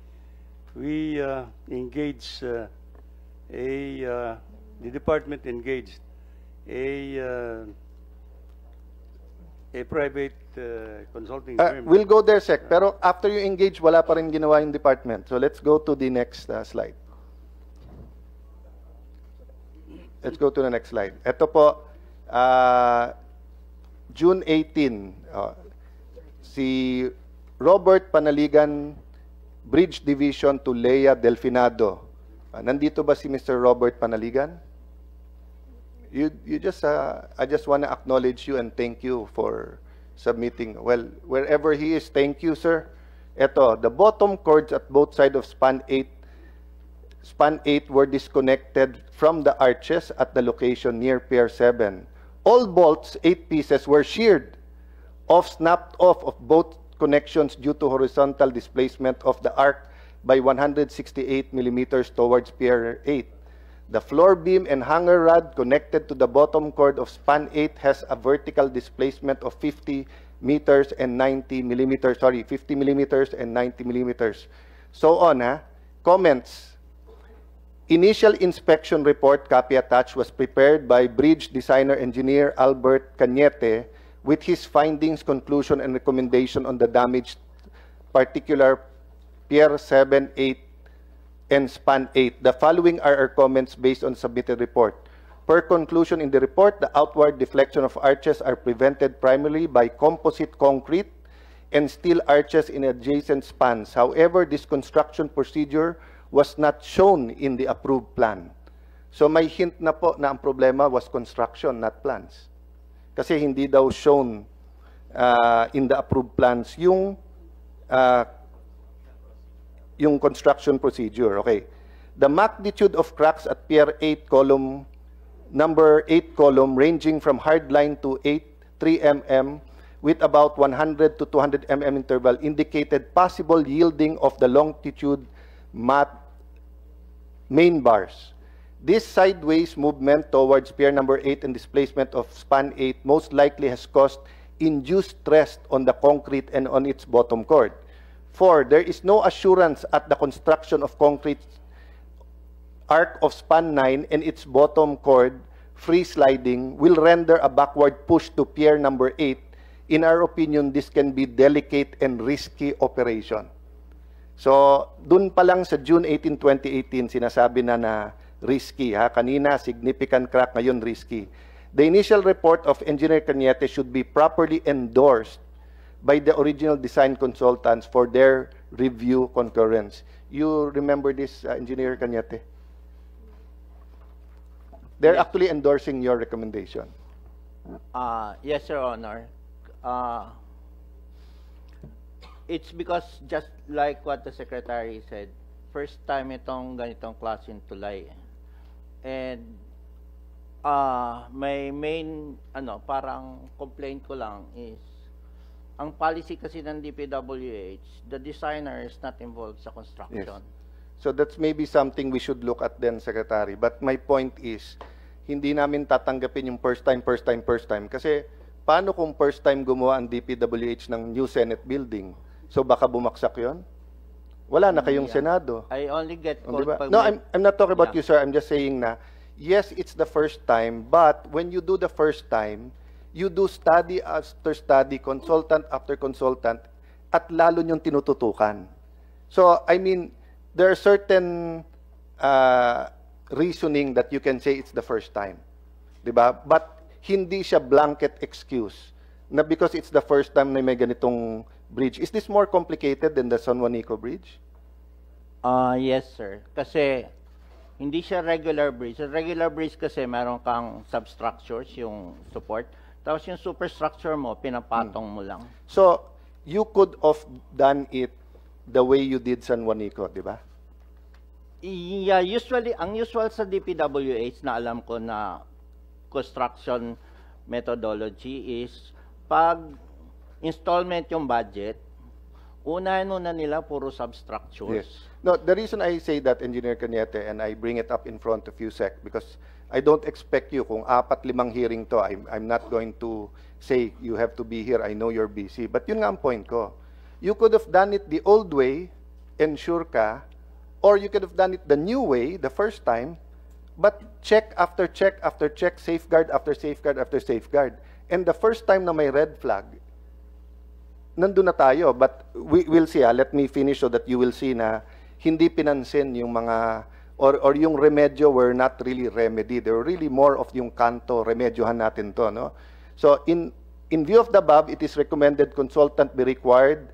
we engaged the department engaged a private consulting firm. We'll go there, Sec. Pero after you engage, wala pa rin ginawa yung department. So let's go to the next slide. Let's go to the next slide. Ito po, June 18, si Robert Panaligan, Bridge Division to Lea Delfinado. Nandito ba si Mr. Robert Panaligan? You just, I just want to acknowledge you and thank you for submitting. Well, wherever he is, thank you, sir. Ito, the bottom cords at both sides of span 8 were disconnected from the arches at the location near Pier 7. All bolts, 8 pieces, were sheared off, snapped off of both connections due to horizontal displacement of the arc by 168 millimeters towards Pier 8. The floor beam and hanger rod connected to the bottom cord of span 8 has a vertical displacement of 50 meters and 90 millimeters, 50 millimeters and 90 millimeters. So on, ha? Comments. Initial inspection report, copy attached, was prepared by Bridge Designer Engineer Albert Cañete with his findings, conclusion, and recommendation on the damaged particular Pier 7, 8, and span 8. The following are our comments based on submitted report. Per conclusion in the report, the outward deflection of arches are prevented primarily by composite concrete and steel arches in adjacent spans. However, this construction procedure was not shown in the approved plan. So may hint na po na ang problema was construction, not plans. Kasi hindi daw shown in the approved plans yung construction procedure. Okay. The magnitude of cracks at Pier 8 column, number 8 column, ranging from hardline to 3 mm with about 100 to 200 mm interval, indicated possible yielding of the longitude main bars. This sideways movement towards pier number 8 and displacement of span 8 most likely has caused induced stress on the concrete and on its bottom chord. 4, there is no assurance at the construction of concrete arc of span 9 and its bottom chord free sliding will render a backward push to pier number 8. In our opinion, this can be delicate and risky operation. So, dun pa lang sa June 18, 2018, sinasabi na risky. Kanina, significant crack, ngayon risky. The initial report of Engineer Cañete should be properly endorsed by the original design consultants for their review concurrence. You remember this, Engineer Cañete? They're actually endorsing your recommendation. Yes, Your Honor. It's because just like what the Secretary said, first time itong ganitong klaseng tulay. And my main parang complaint ko lang is ang policy kasi ng DPWH, the designer is not involved sa construction. Yes. So that's maybe something we should look at then, Secretary. But my point is, hindi namin tatanggapin yung first time. Kasi paano kung first time gumawa ang DPWH ng new Senate building? So baka bumaksak yon? Wala na kayong Senado. I only get called pag No, I'm not talking about you, sir. I'm just saying na, yes, it's the first time, but when you do the first time, you do study after study, consultant after consultant, at lalo niyong tinututukan. So, I mean, there are certain reasoning that you can say it's the first time. Diba? But hindi siya blanket excuse na because it's the first time na may ganitong bridge. Is this more complicated than the San Juanico Bridge? Yes, sir. Kasi hindi siya regular bridge. Sa regular bridge kasi meron kang substructures, yung support. Tapos yung superstructure mo, pinapatong mo lang. So, you could have done it the way you did San Juanico, di ba? Yeah, usually, ang usual sa DPWH na alam ko na construction methodology is pag installment yung budget, unahin muna nila puro substructures. Yes. No, the reason I say that, Engineer Cañete, and I bring it up in front of you, Sec, because I don't expect you, kung 4-5 hearing to, I'm not going to say you have to be here, I know you're busy. But yun nga ang point ko. You could have done it the old way, ensure ka, or you could have done it the new way, the first time, but check after check after check, safeguard after safeguard after safeguard. And the first time na may red flag, nandun na tayo. But we'll see. Let me finish so that you will see na hindi pinansin yung mga, or yung remedyo were not really remedy. They were really more of yung kanto, remedyohan natin to. No? So in view of the above, it is recommended consultant be required,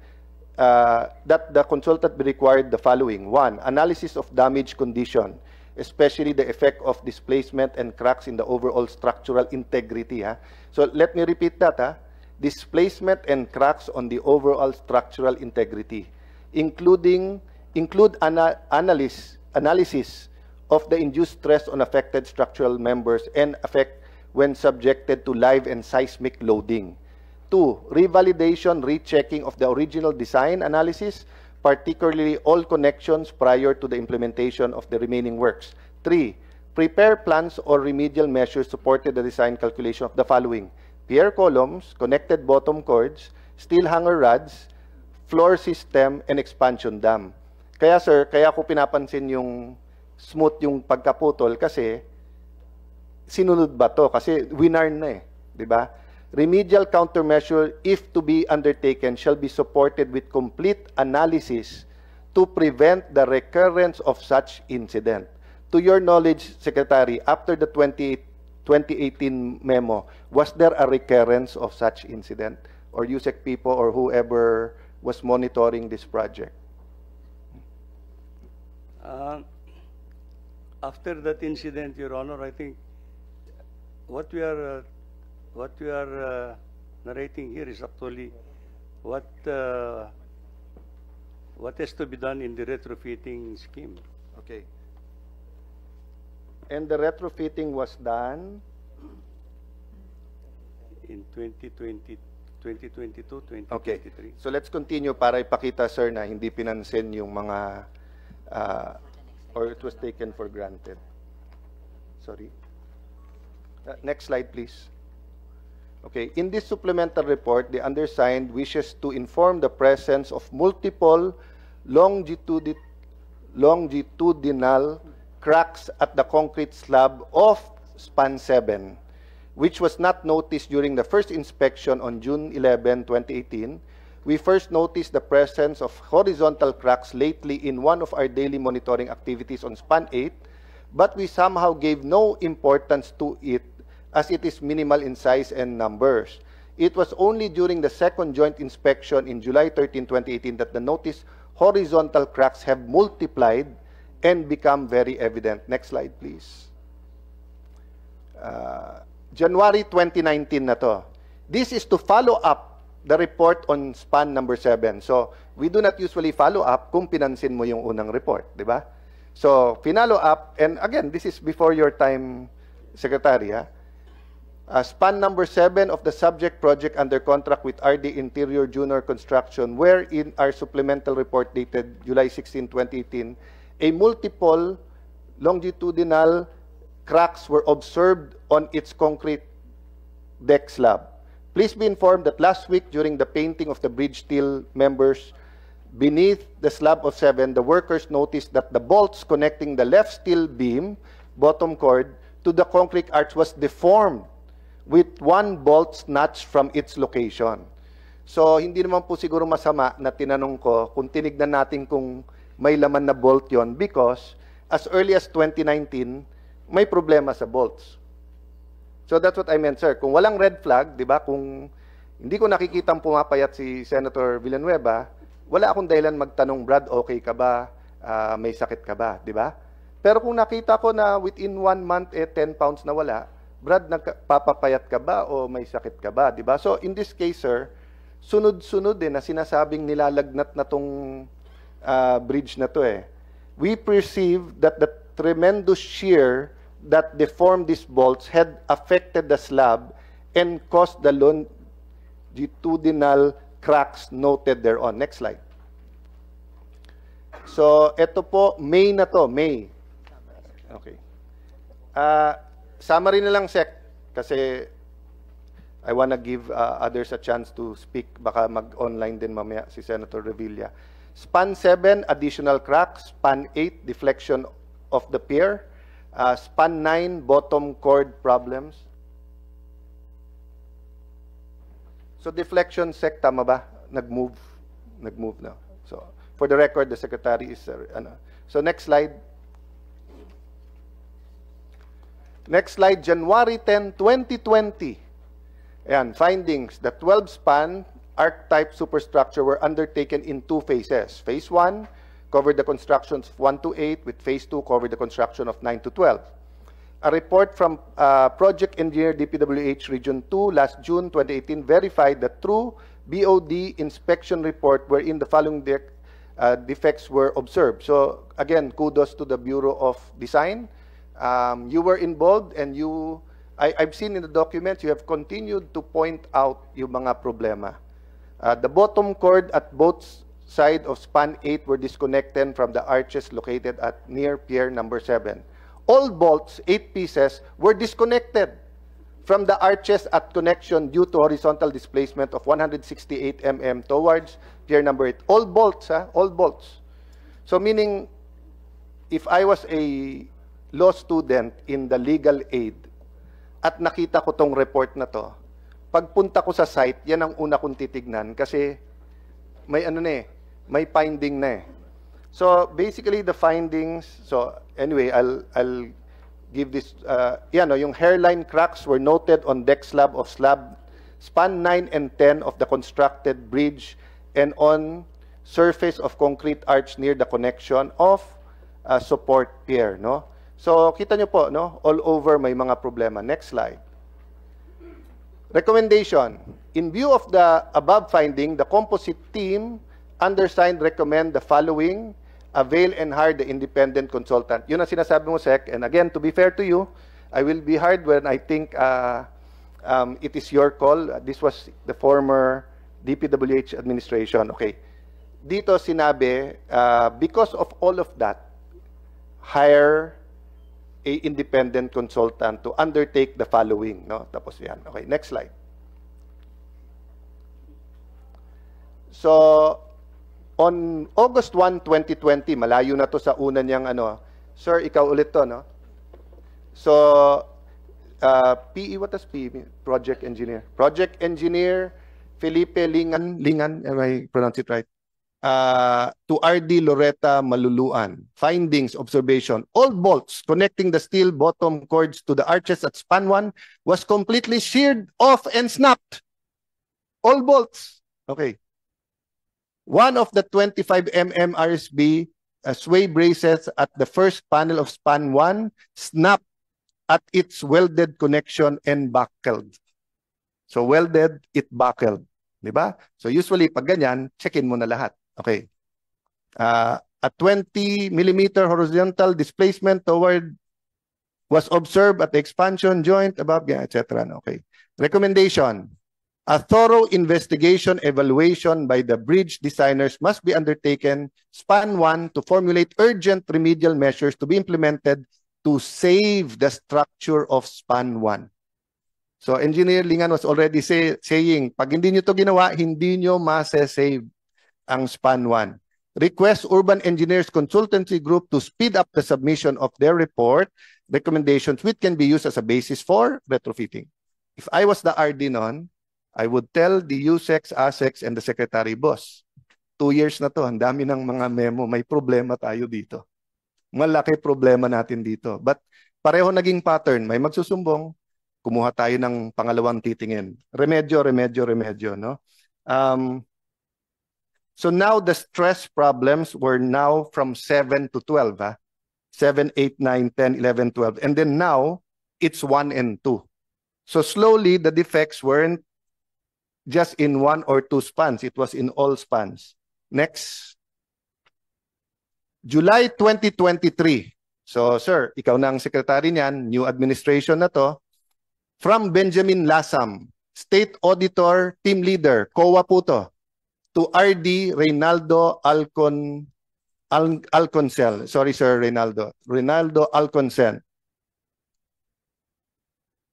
that the consultant be required the following. 1, analysis of damage condition, especially the effect of displacement and cracks in the overall structural integrity. So let me repeat that. Displacement and cracks on the overall structural integrity, include analysis of the induced stress on affected structural members and effect when subjected to live and seismic loading. 2, revalidation, rechecking of the original design analysis, particularly all connections prior to the implementation of the remaining works. 3, prepare plans or remedial measures supported the design calculation of the following: pier columns, connected bottom chords, steel hanger rods, floor system, and expansion dam. Kaya sir, kaya ko pinapansin yung smooth yung pagkaputol kasi sinunod ba to? Kasi winarn na di ba? Remedial countermeasure, if to be undertaken, shall be supported with complete analysis to prevent the recurrence of such incident. To your knowledge, Secretary, after the 2018 memo, was there a recurrence of such incident? Or USEC people or whoever was monitoring this project? After that incident, Your Honor, I think what we are narrating here is actually what has to be done in the retrofitting scheme. Okay. And the retrofitting was done in 2022, 2023. Okay. So let's continue para ipakita, sir, na hindi pinansin yung mga or it was taken for granted. Sorry. Next slide, please. Okay, in this supplemental report, the undersigned wishes to inform the presence of multiple longitudinal cracks at the concrete slab of span 7, which was not noticed during the first inspection on June 11, 2018. We first noticed the presence of horizontal cracks lately in one of our daily monitoring activities on span 8, but we somehow gave no importance to it as it is minimal in size and numbers. It was only during the second joint inspection in July 13, 2018 that the noticed horizontal cracks have multiplied and become very evident. Next slide, please. January 2019 na to. This is to follow up the report on span number 7. So, we do not usually follow up kung pinansin mo yung unang report, di ba? So, finalo up, and again, this is before your time, Secretary, ha? Span number 7 of the subject project under contract with RD Interior Junior Construction, where in our supplemental report dated July 16, 2018, a multiple longitudinal cracks were observed on its concrete deck slab. Please be informed that last week during the painting of the bridge steel members beneath the slab of 7, the workers noticed that the bolts connecting the left steel beam, bottom cord, to the concrete arch was deformed with one bolt snatched from its location. So, hindi naman po siguro masama na tinanong ko kung tinignan natin kung may laman na bolt yon, because as early as 2019, may problema sa bolts. So, that's what I meant, sir. Kung walang red flag, di ba, kung hindi ko nakikitang pumapayat si Senator Villanueva, wala akong dahilan magtanong, Brad, okay ka ba? May sakit ka ba? Di ba? Pero kung nakita ko na within 1 month, 10 pounds na wala, Brad, nagpapapayat ka ba o may sakit ka ba? Diba? So, in this case, sir, sunod-sunod din na sinasabing nilalagnat na tong bridge na to eh. We perceive that the tremendous shear that deformed these bolts had affected the slab and caused the longitudinal cracks noted thereon. Next slide. So, ito po, May na to, May. Okay. Summary na lang, Sec, kasi I wanna give others a chance to speak. Baka mag-online din mamaya si Senator Revilla. Span 7, additional cracks. Span 8, deflection of the pier. Span 9, bottom cord problems. So deflection, Sec, tama ba? Nag-move na. So for the record, the Secretary is, So next slide. Next slide, January 10, 2020. Ayan, findings. The 12-span arc-type superstructure were undertaken in 2 phases. Phase 1 covered the constructions of 1 to 8, with Phase 2 covered the construction of 9 to 12. A report from Project Engineer DPWH Region 2 last June 2018 verified that through BOD inspection report wherein the following defects were observed. So again, kudos to the Bureau of Design. You were involved, and I've seen in the documents, you have continued to point out yung mga problema. The bottom cord at both sides of span 8 were disconnected from the arches located at near pier number 7. All bolts, 8 pieces, were disconnected from the arches at connection due to horizontal displacement of 168 mm towards pier number 8. All bolts, all bolts. So meaning, if I was a law student in the legal aid at nakita ko tong report na to, pagpunta ko sa site, yan ang una kong titignan kasi may may finding na eh. So basically the findings, so anyway, I'll give this, yung hairline cracks were noted on deck slab of span 9 and 10 of the constructed bridge and on surface of concrete arch near the connection of support pier, no? So, kita nyo po, no? All over may mga problema. Next slide. Recommendation. In view of the above finding, the composite team undersigned recommend the following: avail and hire the independent consultant. Yun ang sinasabi mo, Sec. And again, to be fair to you, I will be hard when I think it is your call. This was the former DPWH administration. Okay. Dito sinabi, because of all of that, hire a independent consultant to undertake the following, no? Tapos yan. Okay, next slide. So, on August 1, 2020, malayo na to sa una niyang ano. Sir, ikaw ulit to, no? So, PE, what does PE mean? Project engineer. Project engineer, Felipe Lingan, am I pronounce it right? To RD Loretta Maluluan. Findings, observation. All bolts connecting the steel bottom cords to the arches at span 1 was completely sheared off and snapped. All bolts. Okay. One of the 25 mm RSB sway braces at the first panel of span 1 snapped at its welded connection and buckled. So welded, it buckled. Diba? So usually, pag ganyan, check-in mo na lahat. Okay. A 20 millimeter horizontal displacement toward was observed at the expansion joint above, etc. Okay. Recommendation. A thorough investigation evaluation by the bridge designers must be undertaken, span 1, to formulate urgent remedial measures to be implemented to save the structure of span 1. So Engineer Lingan was already saying, pag hindi nyo to ginawa, hindi nyo masasave ang span 1. Request Urban Engineers Consultancy Group to speed up the submission of their report recommendations, which can be used as a basis for retrofitting. If I was the RD noon, I would tell the USEX, ASEX, and the Secretary, boss, 2 years na to, ang dami ng mga memo, may problema tayo dito. Malaki problema natin dito. But pareho naging pattern, may magsusumbong, kumuha tayo ng pangalawang titingin. Remedyo, no? So now the stress problems were now from 7 to 12, 7, 8, 9, 10, 11, 12. And then now, it's 1 and 2. So slowly, the defects weren't just in 1 or 2 spans. It was in all spans. Next. July 2023. So, sir, ikaw na ang secretary niyan. New administration na to. From Benjamin Lasam, State Auditor, Team Leader, COA po to, to RD Reynaldo Alconcel. Sorry, sir, Reynaldo. Reynaldo Alconcel.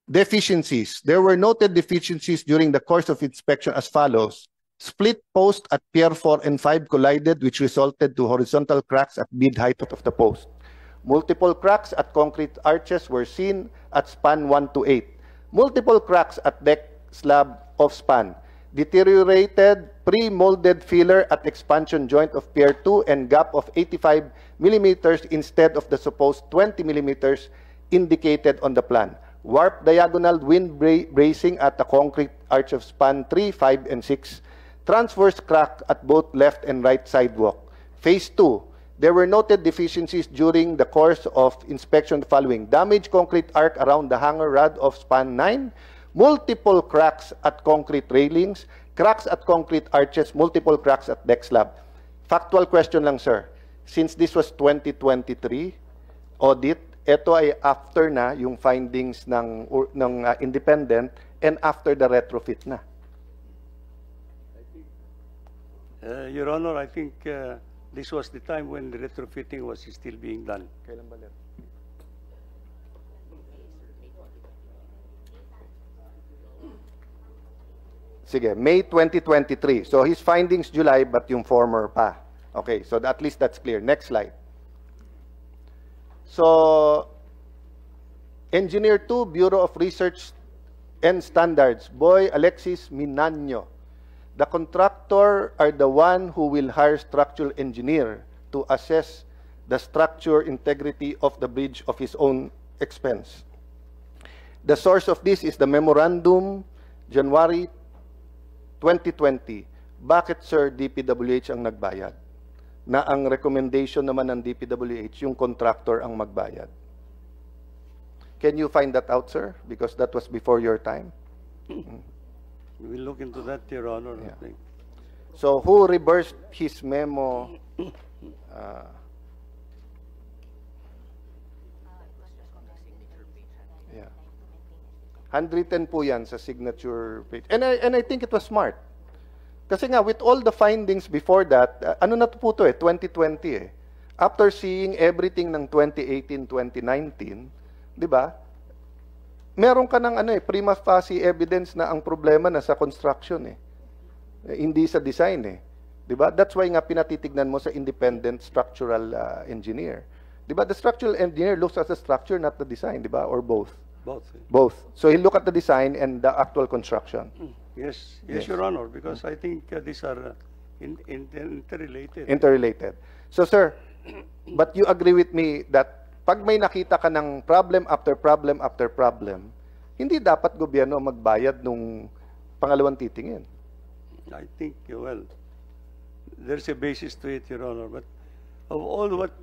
Deficiencies. There were noted deficiencies during the course of inspection as follows. Split post at Pier 4 and 5 collided, which resulted to horizontal cracks at bid height of the post. Multiple cracks at concrete arches were seen at span 1 to 8. Multiple cracks at deck slab of span. Deteriorated pre-molded filler at expansion joint of Pier 2 and gap of 85 millimeters instead of the supposed 20 millimeters indicated on the plan. Warp diagonal wind bracing at the concrete arch of span 3, 5, and 6. Transverse crack at both left and right sidewalk. Phase 2. There were noted deficiencies during the course of inspection following. Damaged concrete arc around the hanger rod of span 9. Multiple cracks at concrete railings. Cracks at concrete arches. Multiple cracks at deck slab. Factual question lang, sir. Since this was 2023 audit, ito ay after na yung findings ng independent and after the retrofit na. Your Honor, I think this was the time when the retrofitting was still being done. Kailan ba yan? Sige, May 2023. So his findings July, but yung former pa. Okay, so at least that's clear. Next slide. So, Engineer 2, Bureau of Research and Standards, Boy Alexis Minanyo. The contractor are the one who will hire structural engineer to assess the structure integrity of the bridge of his own expense. The source of this is the memorandum, January 2020. Bakit, sir, DPWH ang nagbayad? Na ang recommendation naman ng DPWH, yung contractor ang magbayad. Can you find that out, sir? Because that was before your time. We will look into that, Your Honor. Yeah. I think. So who reversed his memo? Yeah. 110 po yan sa signature page. And I think it was smart. Kasi nga, with all the findings before that, ano na po to 2020 eh. After seeing everything ng 2018, 2019, Di ba? Meron ka ng prima facie evidence na ang problema na sa construction hindi sa design Di ba? That's why nga pinatitignan mo sa independent structural engineer. Di ba? The structural engineer looks at the structure, not the design, di ba? Or both? Both. Both. So he look at the design and the actual construction. Yes, Yes. Your Honor, because I think these are interrelated. Interrelated. So sir, but you agree with me that pag may nakita ka ng problem after problem after problem, hindi dapat gobyerno magbayad nung pangalawang titingin. I think, well, there's a basis to it, Your Honor. But of all what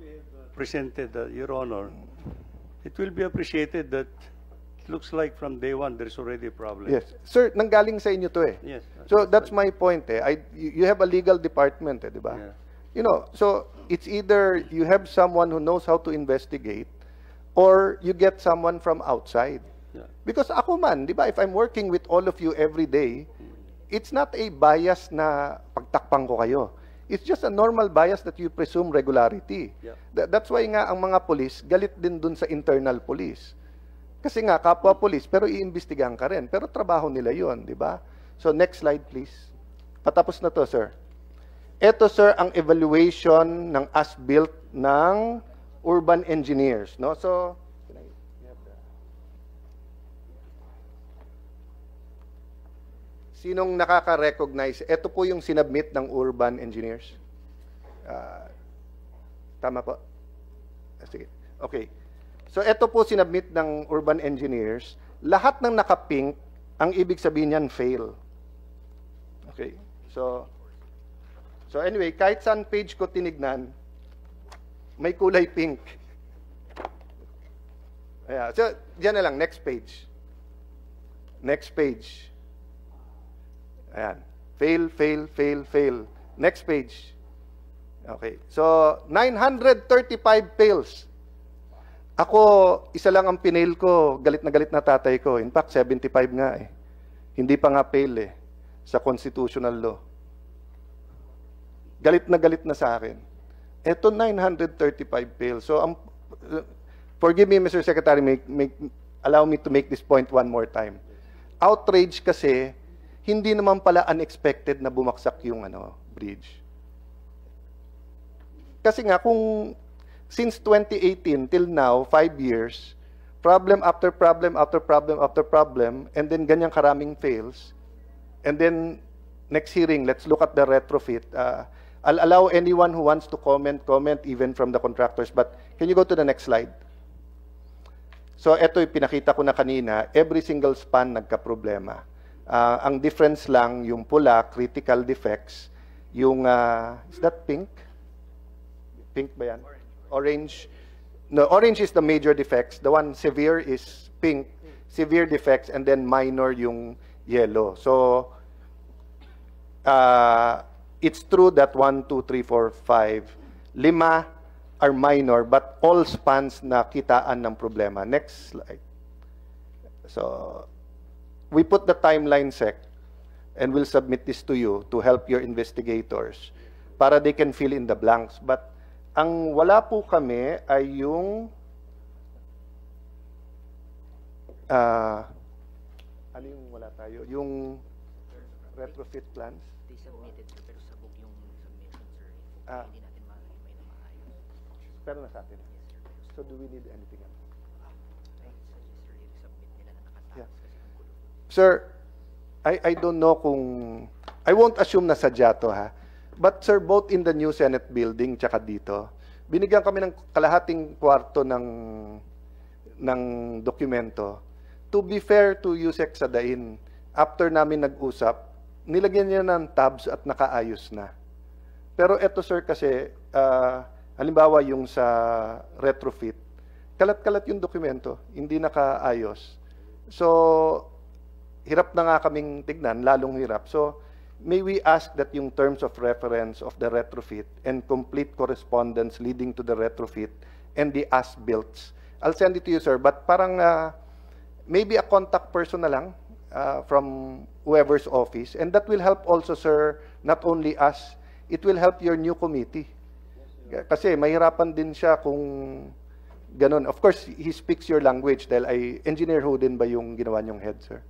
presented, Your Honor, it will be appreciated that it looks like from day one there's already a problem. Yes. Sir, nanggaling sa inyo to Yes. So that's my point you have a legal department di ba? Yeah. You know, so it's either you have someone who knows how to investigate or you get someone from outside. Yeah. Because ako man, di ba, if I'm working with all of you every day, it's not a bias na pagtakpan ko kayo. It's just a normal bias that you presume regularity. Yeah. That's why nga ang mga police galit din dun sa internal police. Kasi nga kapwa police pero iimbestigahan ka rin. Pero trabaho nila 'yon, di ba? So next slide please. Patapos na to, sir. Ito sir ang evaluation ng as-built ng urban engineers, no? So sinong nakaka-recognize? Ito po yung sinubmit ng urban engineers. Tama po? Sige. Okay. So ito po sinubmit ng urban engineers. Lahat ng naka-pink, ang ibig sabihin niyan fail. Okay. So anyway, kahit saan page ko tinignan, may kulay pink. Ayan. So, diyan na lang. Next page. Next page. Ayan. Fail, fail, fail, fail. Next page. Okay. So, 935 fails. Ako, isa lang ang pinail ko. Galit na tatay ko. In fact, 75 nga Hindi pa nga fail sa constitutional law. Galit na sa akin. Ito, 935 fails. So, forgive me, Mr. Secretary, allow me to make this point one more time. Outrage kasi, hindi naman pala unexpected na bumaksak yung bridge. Kasi nga, kung since 2018 till now, 5 years, problem after problem after problem after problem, and then ganyang karaming fails, and then next hearing, let's look at the retrofit. I'll allow anyone who wants to comment even from the contractors, but can you go to the next slide? So, ito yung pinakita ko na kanina, every single span nagka-problema. Ang difference lang, yung pula, critical defects, yung, is that pink? Pink ba yan? Orange. No, orange is the major defects. The one severe is pink, severe defects, and then minor yung yellow. So, it's true that 1, 2, 3, 4, 5, 5 are minor, but all spans na kitaan ng problema. Next slide. So, we put the timeline, Sec, and we'll submit this to you to help your investigators para they can fill in the blanks. But ang wala po kami ay yung ano yung wala tayo? Yung retrofit plans? They submitted, sir, pero sabog yung submission, sir. Hindi natin may na maayos. Pero nasa atin. So do we need anything else? Yeah. Sir, I don't know kung, I won't assume na sadya to ha. But sir, both in the new Senate building tsaka dito, binigyan kami ng kalahating kwarto ng dokumento. To be fair to Yusek Sadain, after namin nag-usap, nilagyan niya ng tabs at nakaayos na. Pero eto sir kasi, halimbawa yung sa retrofit, kalat-kalat yung dokumento, hindi nakaayos. So, hirap na nga kaming tignan, lalong hirap. So, may we ask that yung terms of reference of the retrofit and complete correspondence leading to the retrofit and the as-builts, I'll send it to you, sir, but parang maybe a contact person na lang from whoever's office, and that will help also, sir, not only us, it will help your new committee. Kasi mahirapan din siya kung Ganon. Of course, he speaks your language dahil Engineer Ho din ba yung ginawa niyong head, sir?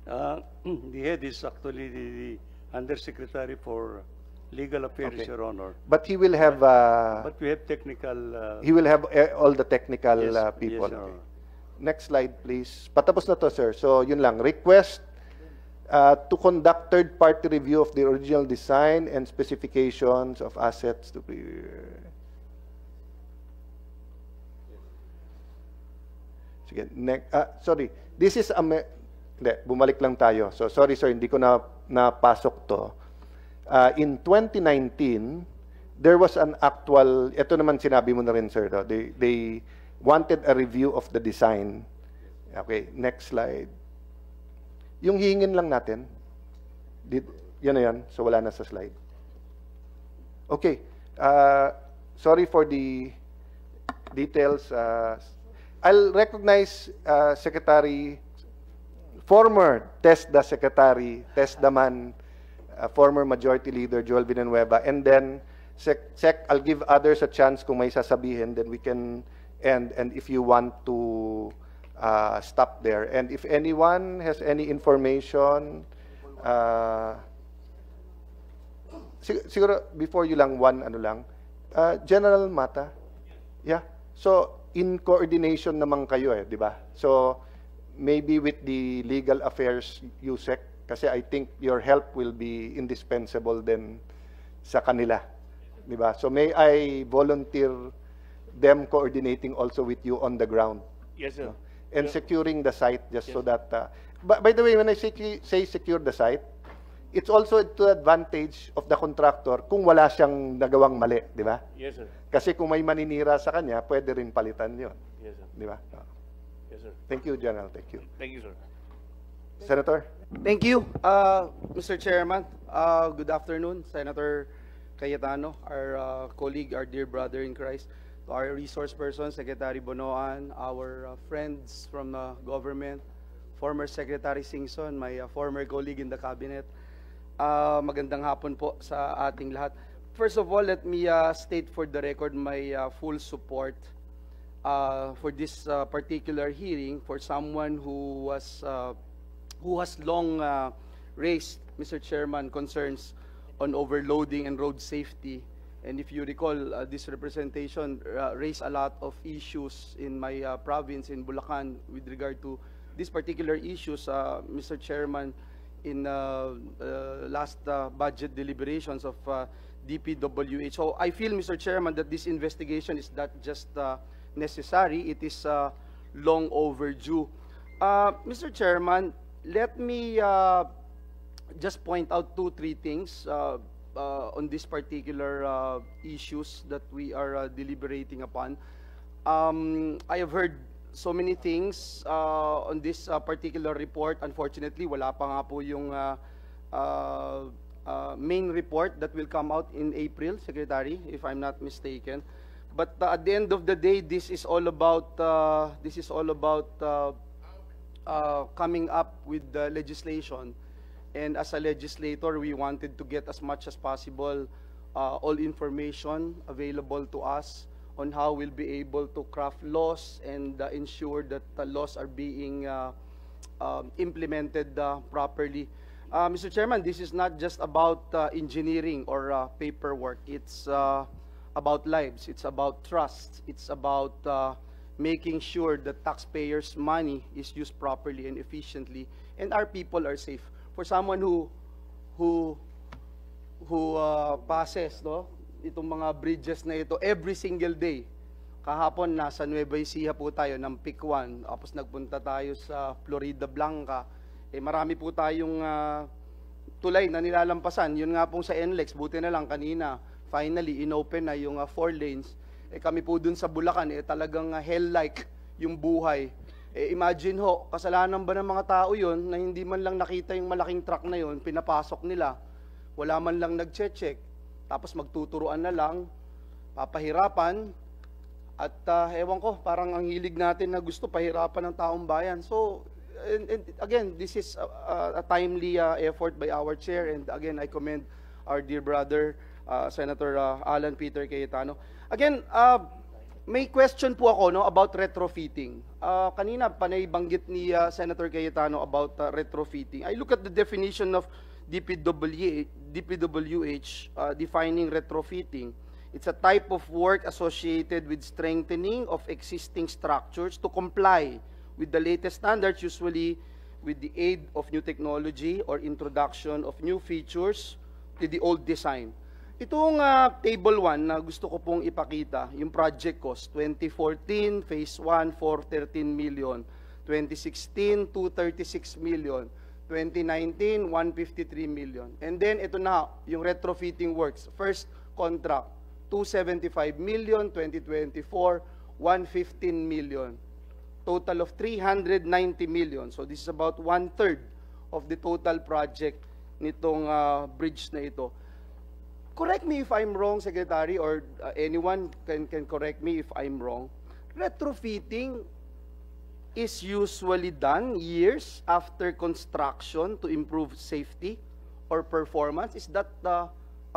The head is actually the Undersecretary for Legal Affairs, Okay. Your Honor. But he will have But we have technical... he will have all the technical yes, people. yes, Your Okay. Honor. Next slide, please. Patapos na to, sir. So, yun lang. Request to conduct third-party review of the original design and specifications of assets to be... Sige, sorry. This is a... Hindi, bumalik lang tayo. So, sorry, sir, hindi ko napasok to. In 2019, there was an actual... Ito naman sinabi mo na rin, sir. No? They wanted a review of the design. Okay, next slide. Yung hihingin lang natin, yan na yan, so wala na sa slide. Okay, sorry for the details. I'll recognize former TESDA Secretary, TESDA man, former Majority Leader Joel Villanueva, and then I'll give others a chance kung may sasabihin, then we can end, and if you want to stop there. And if anyone has any information, siguro before you lang, General Mata, yeah. So in coordination naman kayo di ba? So maybe with the Legal Affairs USEC, kasi I think your help will be indispensable then sa kanila, di ba? So may I volunteer them coordinating also with you on the ground? Yes, sir. And securing the site just so that... by the way, when I say secure the site, it's also to advantage of the contractor kung wala siyang nagawang mali, di ba? Yes, sir. Kasi kung may maninira sa kanya, pwede rin palitan yun. Yes, sir. Di ba? Yes, sir. Thank you, General. Thank you. Thank you, sir. Senator? Thank you, Mr. Chairman. Good afternoon, Senator Cayetano, our colleague, our dear brother in Christ, to our resource person, Secretary Bonoan, our friends from the government, former Secretary Singson, my former colleague in the cabinet. Magandang hapon po sa ating lahat. First of all, let me state for the record my full support for this particular hearing for someone who has long raised, Mr. Chairman, concerns on overloading and road safety. And if you recall, this representation raised a lot of issues in my province, in Bulacan, with regard to these particular issues, Mr. Chairman, in last budget deliberations of DPWH. So I feel, Mr. Chairman, that this investigation is not just necessary, it is long overdue. Mr. Chairman, let me just point out 2-3 things on this particular issues that we are deliberating upon. I have heard so many things on this particular report. Unfortunately, wala pa nga po yung main report that will come out in April, Secretary, if I'm not mistaken. But at the end of the day, this is all about coming up with the legislation. And as a legislator, we wanted to get as much as possible all information available to us on how we'll be able to craft laws and ensure that the laws are being implemented properly. Mr. Chairman, this is not just about engineering or paperwork. It's about lives. It's about trust. It's about making sure that taxpayers' money is used properly and efficiently, and our people are safe. For someone who passes itong mga bridges na ito every single day. Kahapon nasa Nueva Ecija po tayo ng Pic 1, tapos nagpunta tayo sa Florida Blanca. Marami po tayong tulay na nilalampasan. Yun nga pong sa NLEX, buti na lang kanina, finally inopen na yung 4 lanes. Kami po dun sa Bulacan, talagang hell-like yung buhay. Imagine ho, kasalanan ba ng mga tao yun na hindi man lang nakita yung malaking truck na yun, pinapasok nila, wala man lang nag-check, tapos magtuturuan na lang, papahirapan, at ewan ko, parang ang hilig natin na gusto pahirapan ng taong bayan. So, and again, this is a timely effort by our chair, and again, I commend our dear brother, Senator Alan Peter Cayetano. Again, may question po ako no, about retrofitting. Kanina, panay banggit ni Senator Cayetano about retrofitting. I look at the definition of DPWH defining retrofitting. It's a type of work associated with strengthening of existing structures to comply with the latest standards, usually with the aid of new technology or introduction of new features to the old design. Itong table 1 na gusto ko pong ipakita, yung project cost, 2014, phase 1, 413 million. 2016, 236 million. 2019, 153 million. And then ito na, yung retrofitting works. First contract, 275 million, 2024, 115 million. Total of 390 million. So this is about 1/3 of the total project nitong bridge na ito. Correct me if I'm wrong, Secretary, or anyone can correct me if I'm wrong. Retrofitting is usually done years after construction to improve safety or performance. Is that a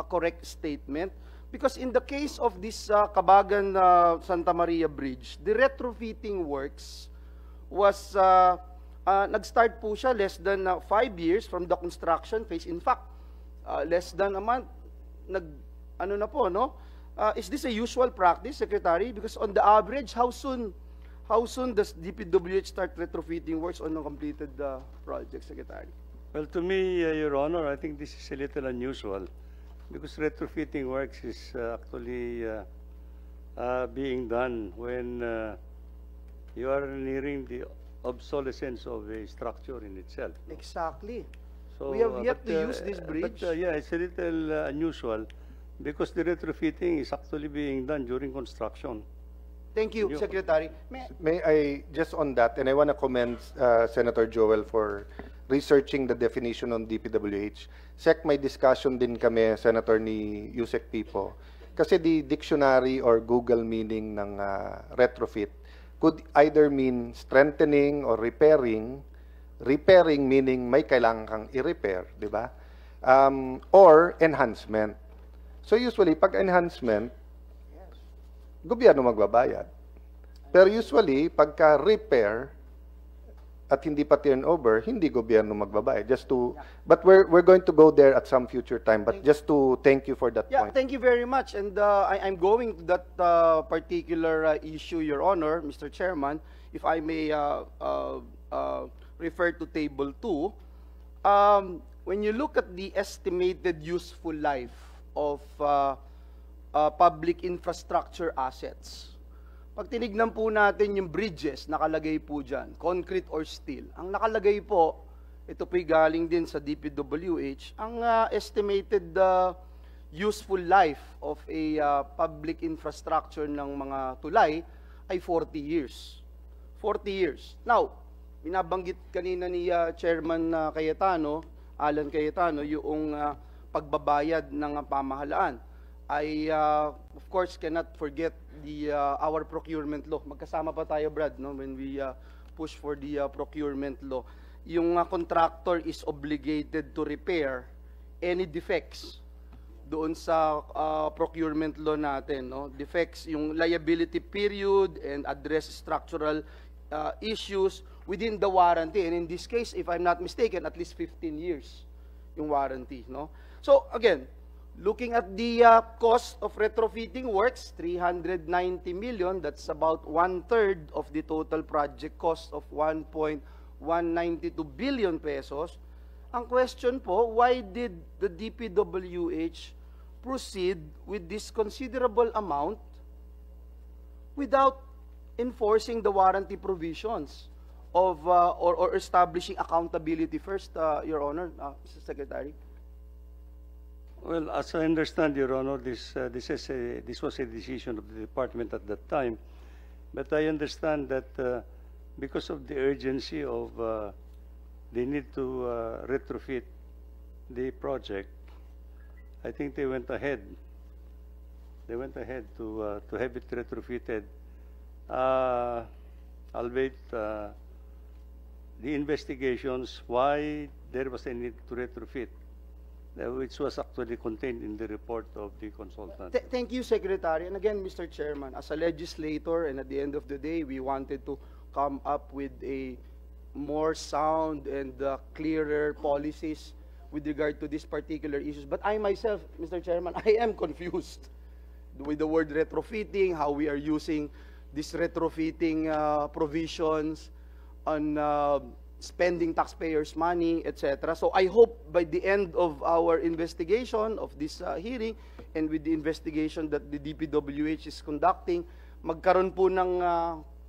correct statement? Because in the case of this Cabagan Santa Maria Bridge, the retrofitting works was nag-start po siya less than 5 years from the construction phase. In fact, less than a month, ano na po, no? Is this a usual practice, Secretary? Because on the average, how soon does DPWH start retrofitting works on a completed project, Secretary? Well, to me, Your Honor, I think this is a little unusual because retrofitting works is actually being done when you are nearing the obsolescence of a structure in itself. No? Exactly. So, we have yet to use this bridge. But yeah, it's a little unusual because the retrofitting is actually being done during construction. Thank you, Secretary. May I, just on that, and I want to commend Senator Joel for researching the definition on DPWH. Sec, may discussion din kami, Senator, ni Yusek Pipo. Kasi the dictionary or Google meaning ng retrofit could either mean strengthening or repairing. Repairing meaning may kailangan kang i-repair, di ba? Or enhancement. So usually, pag enhancement, gobyerno magbabayad. Pero usually, pagka repair at hindi pa turnover, hindi gobyerno magbabayad. But we're going to go there at some future time. But just to thank you for that point. Thank you very much. And I'm going to that particular issue, Your Honor, Mr. Chairman, if I may refer to Table 2. When you look at the estimated useful life of public infrastructure assets, pag tinignan po natin yung bridges, nakalagay po dyan, concrete or steel. Ang nakalagay po, ito po'y galing din sa DPWH, ang estimated useful life of a public infrastructure ng mga tulay ay 40 years. 40 years. Now, binabanggit kanina ni Chairman Cayetano, Alan Cayetano, yung pagbabayad ng pamahalaan. I, of course, cannot forget our procurement law. Magkasama pa tayo, Brad, no, when we push for the procurement law. Yung contractor is obligated to repair any defects doon sa procurement law natin. No? Defects, yung liability period and address structural issues within the warranty. And in this case, if I'm not mistaken, at least 15 years yung warranty. No? So, again, looking at the cost of retrofitting works, 390 million, that's about 1/3 of the total project cost of 1.192 billion pesos. Ang question po, why did the DPWH proceed with this considerable amount without enforcing the warranty provisions of or establishing accountability first, Your Honor, Mr. Secretary? Well, as I understand, Your Honor, this was a decision of the department at that time. But I understand that because of the urgency of the need to retrofit the project, I think they went ahead. They went ahead to have it retrofitted. Albeit the investigations why there was a need to retrofit which was actually contained in the report of the consultant. Thank you, Secretary. And again, Mr. Chairman, as a legislator, and at the end of the day, we wanted to come up with a more sound and clearer policies with regard to these particular issues. But I myself, Mr. Chairman, I am confused with the word retrofitting, how we are using these retrofitting provisions on spending taxpayers' money, etc. So I hope by the end of our investigation of this hearing and with the investigation that the DPWH is conducting, magkaroon po ng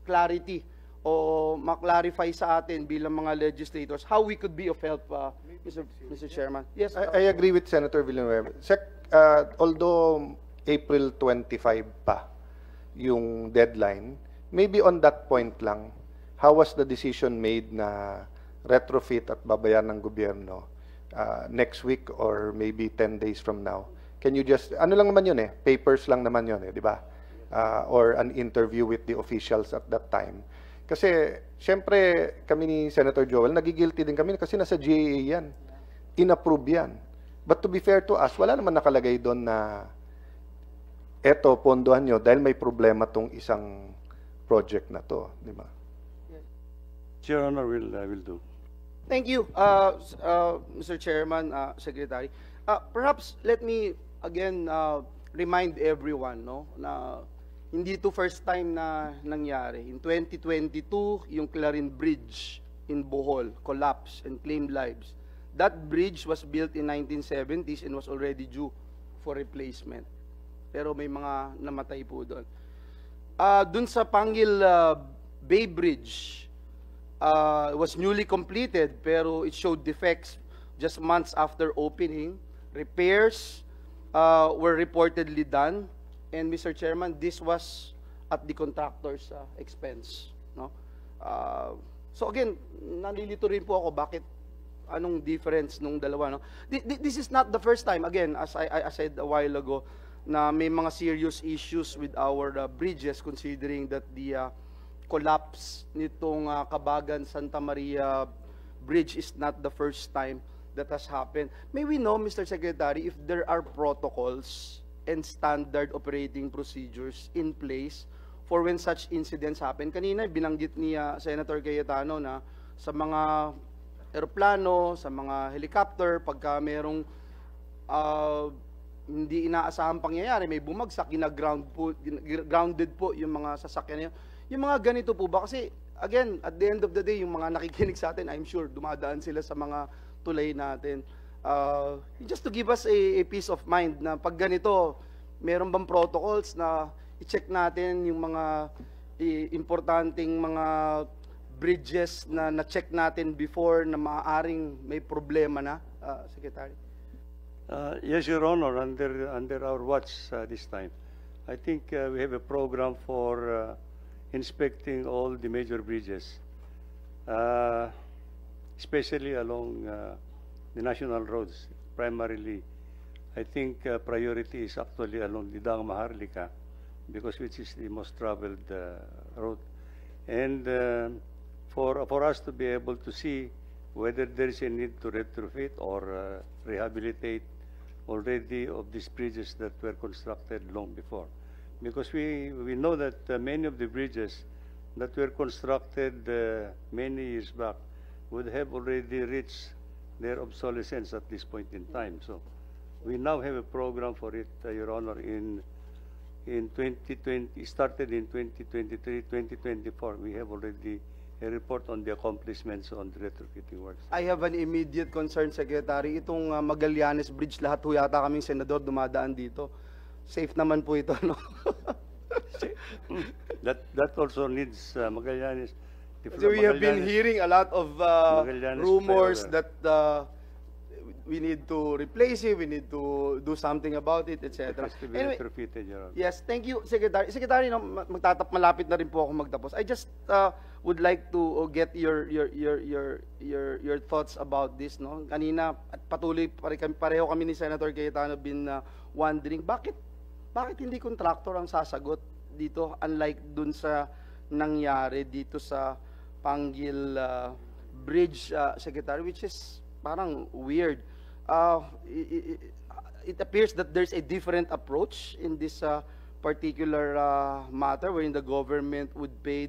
clarity o ma-clarify sa atin bilang mga legislators how we could be of help, Mr. Chairman. Yes, I agree with Senator Villanueva. Although April 25 pa yung deadline, maybe on that point lang, how was the decision made na retrofit at babayan ng gobyerno next week or maybe 10 days from now? Can you just, ano lang naman yun eh, papers lang naman yun eh, di ba? Or an interview with the officials at that time. Kasi, syempre, kami ni Senator Joel, nagigilty din kami kasi nasa GAA yan. Inapprove yan. But to be fair to us, wala naman nakalagay doon na eto, pondohan nyo dahil may problema tong isang project na to. Di ba? Your Honor, will do. Thank you, Mr. Chairman, Secretary. Perhaps let me again remind everyone, no, na hindi to first time na nangyari. In 2022, yung Clarin Bridge in Bohol collapsed and claimed lives. That bridge was built in 1970s and was already due for replacement. Pero may mga namatay po doon. Dun sa Pangil Bay Bridge, was newly completed pero it showed defects just months after opening. Repairs were reportedly done, and Mr. Chairman, this was at the contractor's expense. No? So again, nalilito rin po ako bakit anong difference nung dalawa. No? This is not the first time, again, as I said a while ago, na may mga serious issues with our bridges considering that the collapse nitong Kabagan Santa Maria Bridge is not the first time that has happened. May we know, Mr. Secretary, if there are protocols and standard operating procedures in place for when such incidents happen? Kanina, binanggit ni Senator Cayetano na sa mga eroplano, sa mga helicopter, pagka merong hindi inaasahang pangyayari, may bumagsak, grounded po yung mga sasakyan niyo. Yung mga ganito po ba? Kasi, again, at the end of the day, yung mga nakikinig sa atin, I'm sure, dumadaan sila sa mga tulay natin. Just to give us a peace of mind na pag ganito, meron bang protocols na i-check natin yung mga importanteng mga bridges na na-check natin before na maaaring may problema na, Secretary? Yes, Your Honor, under our watch this time. I think we have a program for inspecting all the major bridges, especially along the national roads. Primarily, I think priority is actually along the Dang-Maharlika, because which is the most traveled road. And for us to be able to see whether there is a need to retrofit or rehabilitate already of these bridges that were constructed long before. Because we know that many of the bridges that were constructed many years back would have already reached their obsolescence at this point in time. So we now have a program for it, Your Honor, in 2020, started in 2023, 2024. We have already a report on the accomplishments on the retrofitting works. I have an immediate concern, Secretary. Itong Magallanes Bridge, lahat ho yata kaming senador dumadaan dito. Safe naman po ito, no? That also needs Magallanes. So we have been hearing a lot of rumors that we need to replace it, we need to do something about it, etc. Anyway, yes, thank you, Secretary. Secretary, no, malapit na rin po ako magtapos. I just would like to get your thoughts about this, no? Kanina at patuloy pareho kami ni Senator Cayetano been wondering bakit hindi contractor ang sasagot dito, unlike dun sa nangyari dito sa Pangil Bridge, Secretary, which is parang weird it appears that there's a different approach in this particular matter, wherein the government would pay,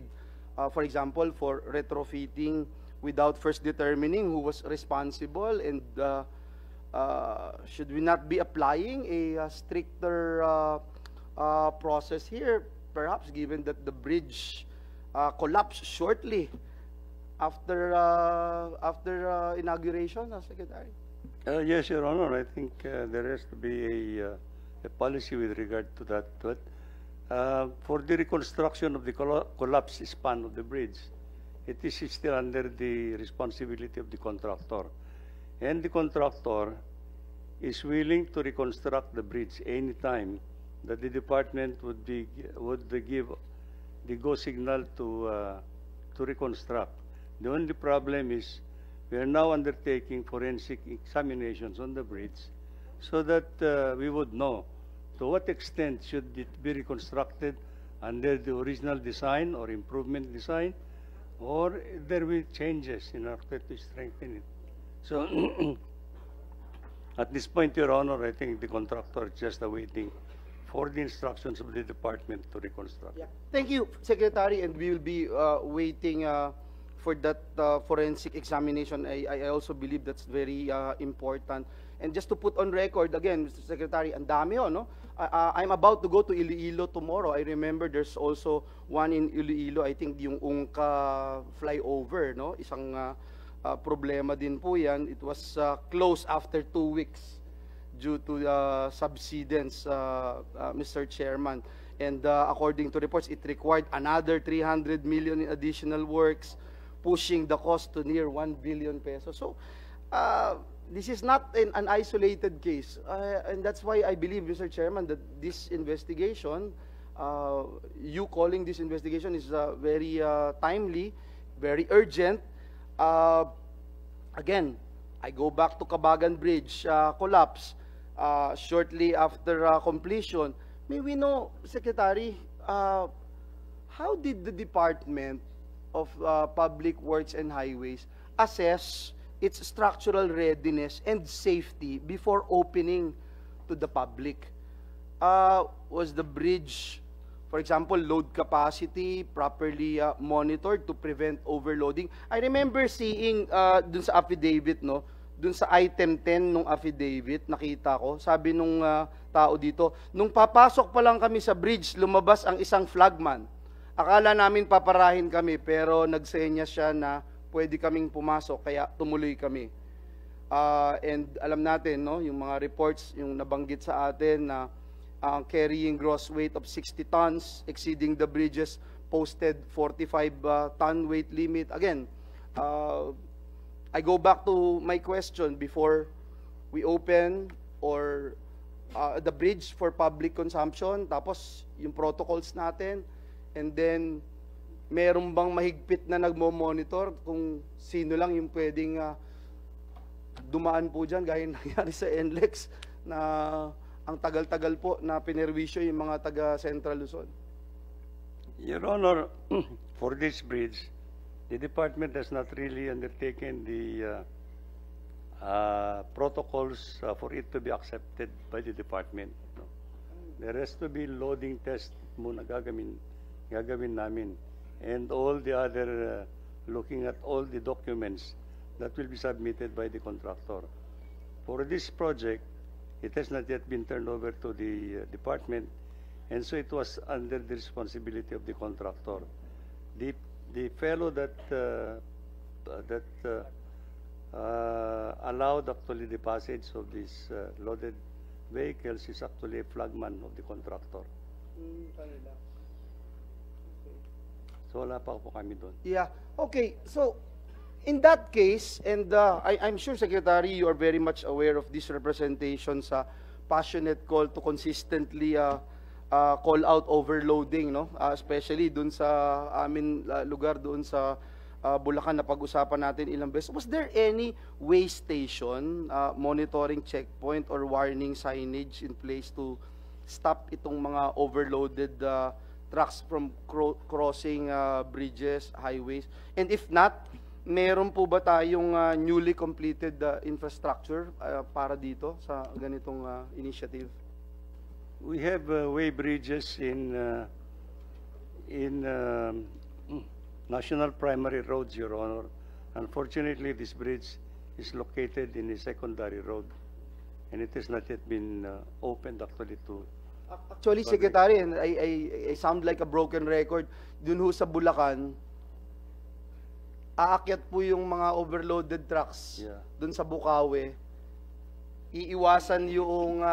for example, for retrofitting without first determining who was responsible, and should we not be applying a stricter process here, perhaps, given that the bridge collapsed shortly after inauguration, Secretary? Yes, Your Honor. I think there has to be a policy with regard to that. But for the reconstruction of the collapsed span of the bridge, it is still under the responsibility of the contractor. And the contractor is willing to reconstruct the bridge any time that the department would give the go signal to reconstruct. The only problem is we are now undertaking forensic examinations on the bridge so that we would know to what extent should it be reconstructed under the original design or improvement design, or there will be changes in order to strengthen it. So at this point, Your Honor, I think the contractor is just awaiting for the instructions of the department to reconstruct. Yeah. Thank you, Secretary, and we will be waiting for that forensic examination. I also believe that's very important. And just to put on record, again, Mr. Secretary, ang dami, no? I'm about to go to Iloilo tomorrow. I remember there's also one in Iloilo, I think yung Ungka flyover, no? Isang problema din po yan. It was closed after 2 weeks due to subsidence, Mr. Chairman. And according to reports, it required another 300 million in additional works, pushing the cost to near 1 billion pesos. So, this is not an isolated case. And that's why I believe, Mr. Chairman, that this investigation, you calling this investigation is very timely, very urgent. Again, I go back to Cabagan Bridge collapse shortly after completion. May we know, Secretary, how did the Department of Public Works and Highways assess its structural readiness and safety before opening to the public? Was the bridge, for example, load capacity properly monitored to prevent overloading? I remember seeing dun sa affidavit, no, dun sa item 10 nung affidavit, nakita ko, sabi nung tao dito, nung papasok pa lang kami sa bridge, lumabas ang isang flagman. Akala namin paparahin kami, pero nagsenya siya na pwede kaming pumasok, kaya tumuloy kami. And alam natin, no, yung mga reports, yung nabanggit sa atin na carrying gross weight of 60 tons, exceeding the bridge's posted 45-ton weight limit. Again, I go back to my question before we open or the bridge for public consumption, tapos yung protocols natin, and then meron bang mahigpit na nagmo-monitor kung sino lang yung pwedeng dumaan po dyan, gaya nangyari sa NLEX na ang tagal-tagal po na pinerwisyo yung mga taga Central Luzon? Your Honor, for this bridge, the department has not really undertaken the protocols for it to be accepted by the department. No? There has to be loading test muna gagawin namin. And all the other, looking at all the documents that will be submitted by the contractor. For this project, it has not yet been turned over to the department, and so it was under the responsibility of the contractor. The fellow that allowed actually the passage of these loaded vehicles is actually a flagman of the contractor. So wala pa po kami doon. Yeah. Okay. So, in that case, and I'm sure, Secretary, you are very much aware of this representation sa passionate call to consistently call out overloading, no? Especially dun sa amin lugar, doon sa Bulacan na pag-usapan natin ilang beses. Was there any way station, monitoring checkpoint or warning signage in place to stop itong mga overloaded trucks from crossing bridges, highways? And if not, meron po ba tayong newly completed infrastructure para dito sa ganitong initiative? We have way bridges in national primary roads, Your Honor. Unfortunately, this bridge is located in a secondary road, and it has not yet been opened actually to. Actually, Secretary, and I sound like a broken record. Dun ho sa Bulacan, aakyat po yung mga overloaded trucks dun sa Bukawi. Iiwasan yung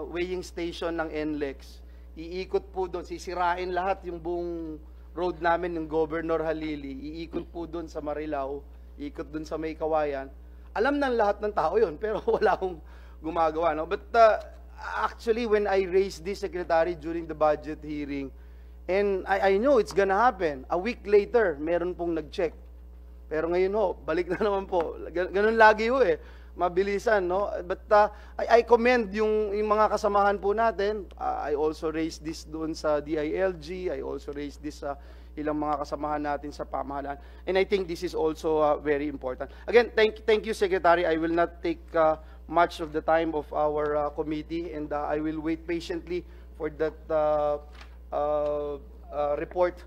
weighing station ng NLEX. Iikot po doon, sisirain lahat yung buong road namin ng Governor Halili. Iikot po doon sa Marilao, iikot doon sa May Kawayan. Alam ng lahat ng tao yun, pero wala akong gumagawa. No? But actually, when I raised this, Secretary, during the budget hearing, and I know it's gonna happen, a week later, meron pong nag-check. Pero ngayon ho, balik na naman po. Ganun lagi ho eh. Mabilisan, no? But I commend yung mga kasamahan po natin. I also raised this doon sa DILG. I also raised this sa ilang mga kasamahan natin sa pamahalaan. And I think this is also very important. Again, thank you, Secretary. I will not take much of the time of our committee, and I will wait patiently for that report